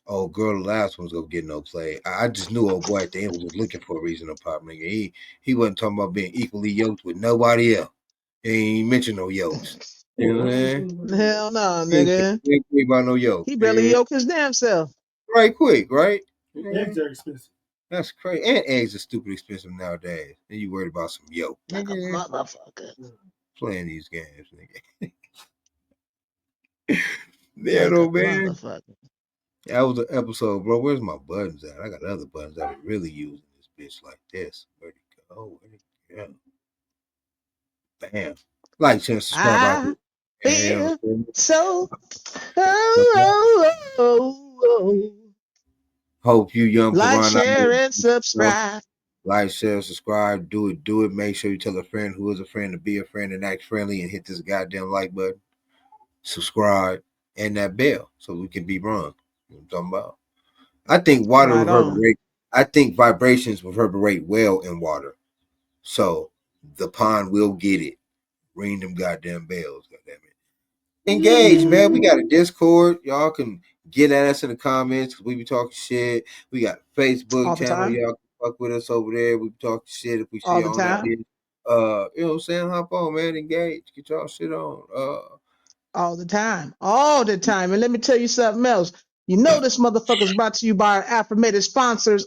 oh girl, the last one's gonna get no play. I just knew old boy at the end was just looking for a reason to pop nigga. He wasn't talking about being equally yoked with nobody else. He ain't mentioned no yokes. You know what I'm saying? Hell no, He ain't nigga. think about no yoke. He barely yoked his damn self. Right quick, right? Eggs are expensive. That's crazy. And eggs are stupid expensive nowadays. And you worried about some yolk. Like a motherfucker. Playing these games, nigga. Yeah, no, man. Motherfucker. That was an episode, bro. Where's my buttons at? I got other buttons that I really use in this bitch like this. Where'd it go? Where'd it go? Bam. Like, share, subscribe out I there. feel so. Oh. Hope you young Like, piranha. share, and subscribe. Like, share, subscribe. Do it. Make sure you tell a friend who is a friend to be a friend and act friendly and hit this goddamn like button. Subscribe and that bell so we can be wrong. You know what I'm talking about? I think water Right on. reverberate. I think vibrations reverberate well in water. So the pond will get it. Ring them goddamn bells, goddamn it. Engage, man. We got a Discord. Y'all can get at us in the comments because we be talking shit. We got a Facebook All the channel. time. Y'all can fuck with us over there. We be talking shit if we see All you the on that time. bitch. You know what I'm saying? Hop on, man. Engage. Get y'all shit on. All the time. All the time. And let me tell you something else. You know this motherfucker's brought to you by our affirmated sponsors,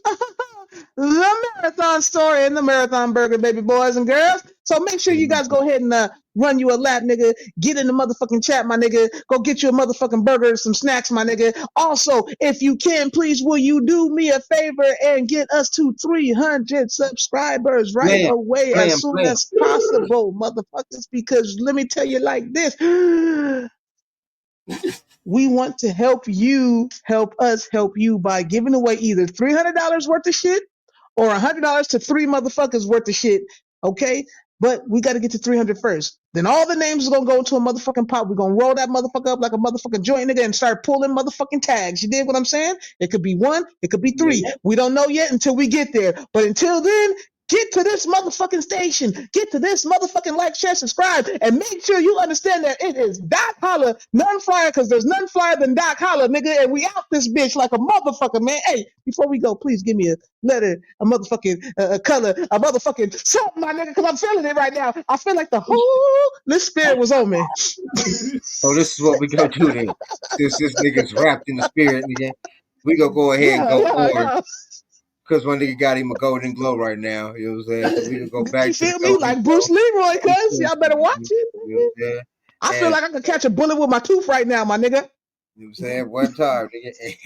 the Marathon Store and the Marathon Burger, baby boys and girls. So make sure you guys go ahead and run you a lap, nigga. Get in the motherfucking chat, my nigga. Go get you a motherfucking burger and some snacks, my nigga. Also, if you can, please, will you do me a favor and get us to 300 subscribers right away as soon as possible, motherfuckers? Because let me tell you like this. We want to help you, help us help you by giving away either $300 worth of shit or $100 to three motherfuckers worth of shit. Okay. But we got to get to 300 first. Then all the names are going to go into a motherfucking pot. We're going to roll that motherfucker up like a motherfucking joint nigga and start pulling motherfucking tags. You dig what I'm saying? It could be one. It could be three. Yeah. We don't know yet until we get there. But until then, get to this motherfucking station. Get to this motherfucking like, share, subscribe, and make sure you understand that it is Doc Holla, none flyer, because there's none flyer than Doc Holla, nigga. And we out this bitch like a motherfucker, man. Hey, before we go, please give me a letter, a motherfucking a color, a motherfucking something, my nigga, because I'm feeling it right now. I feel like the whole spirit was on me. So this is what we gonna do then. Since this nigga's wrapped in the spirit, nigga, we gonna go ahead and go orange. Because one nigga got him a golden glow right now. You know what I'm saying? So we can go back You to the feel me? golden Like glow. Bruce Leroy, cuz y'all better watch it. You know what I'm saying? I feel like I could catch a bullet with my tooth right now, my nigga. You know what I'm saying? One time, nigga.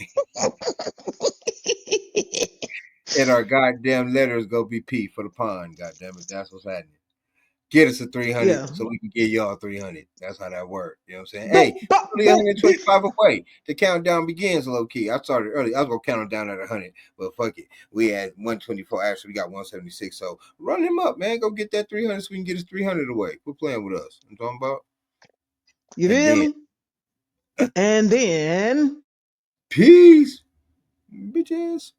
And our goddamn letters go be P for the pond. Goddamn it, that's what's happening. Get us a 300 so we can get y'all 300. That's how that works. You know what I'm saying? Hey, only 125 away. The countdown begins low key. I started early. I was gonna count them down at 100, but fuck it. We had 124. Actually, we got 176. So run him up, man. Go get that 300 so we can get his 300 away. Quit playing with us. I'm talking about. You feel me? And then peace, bitches.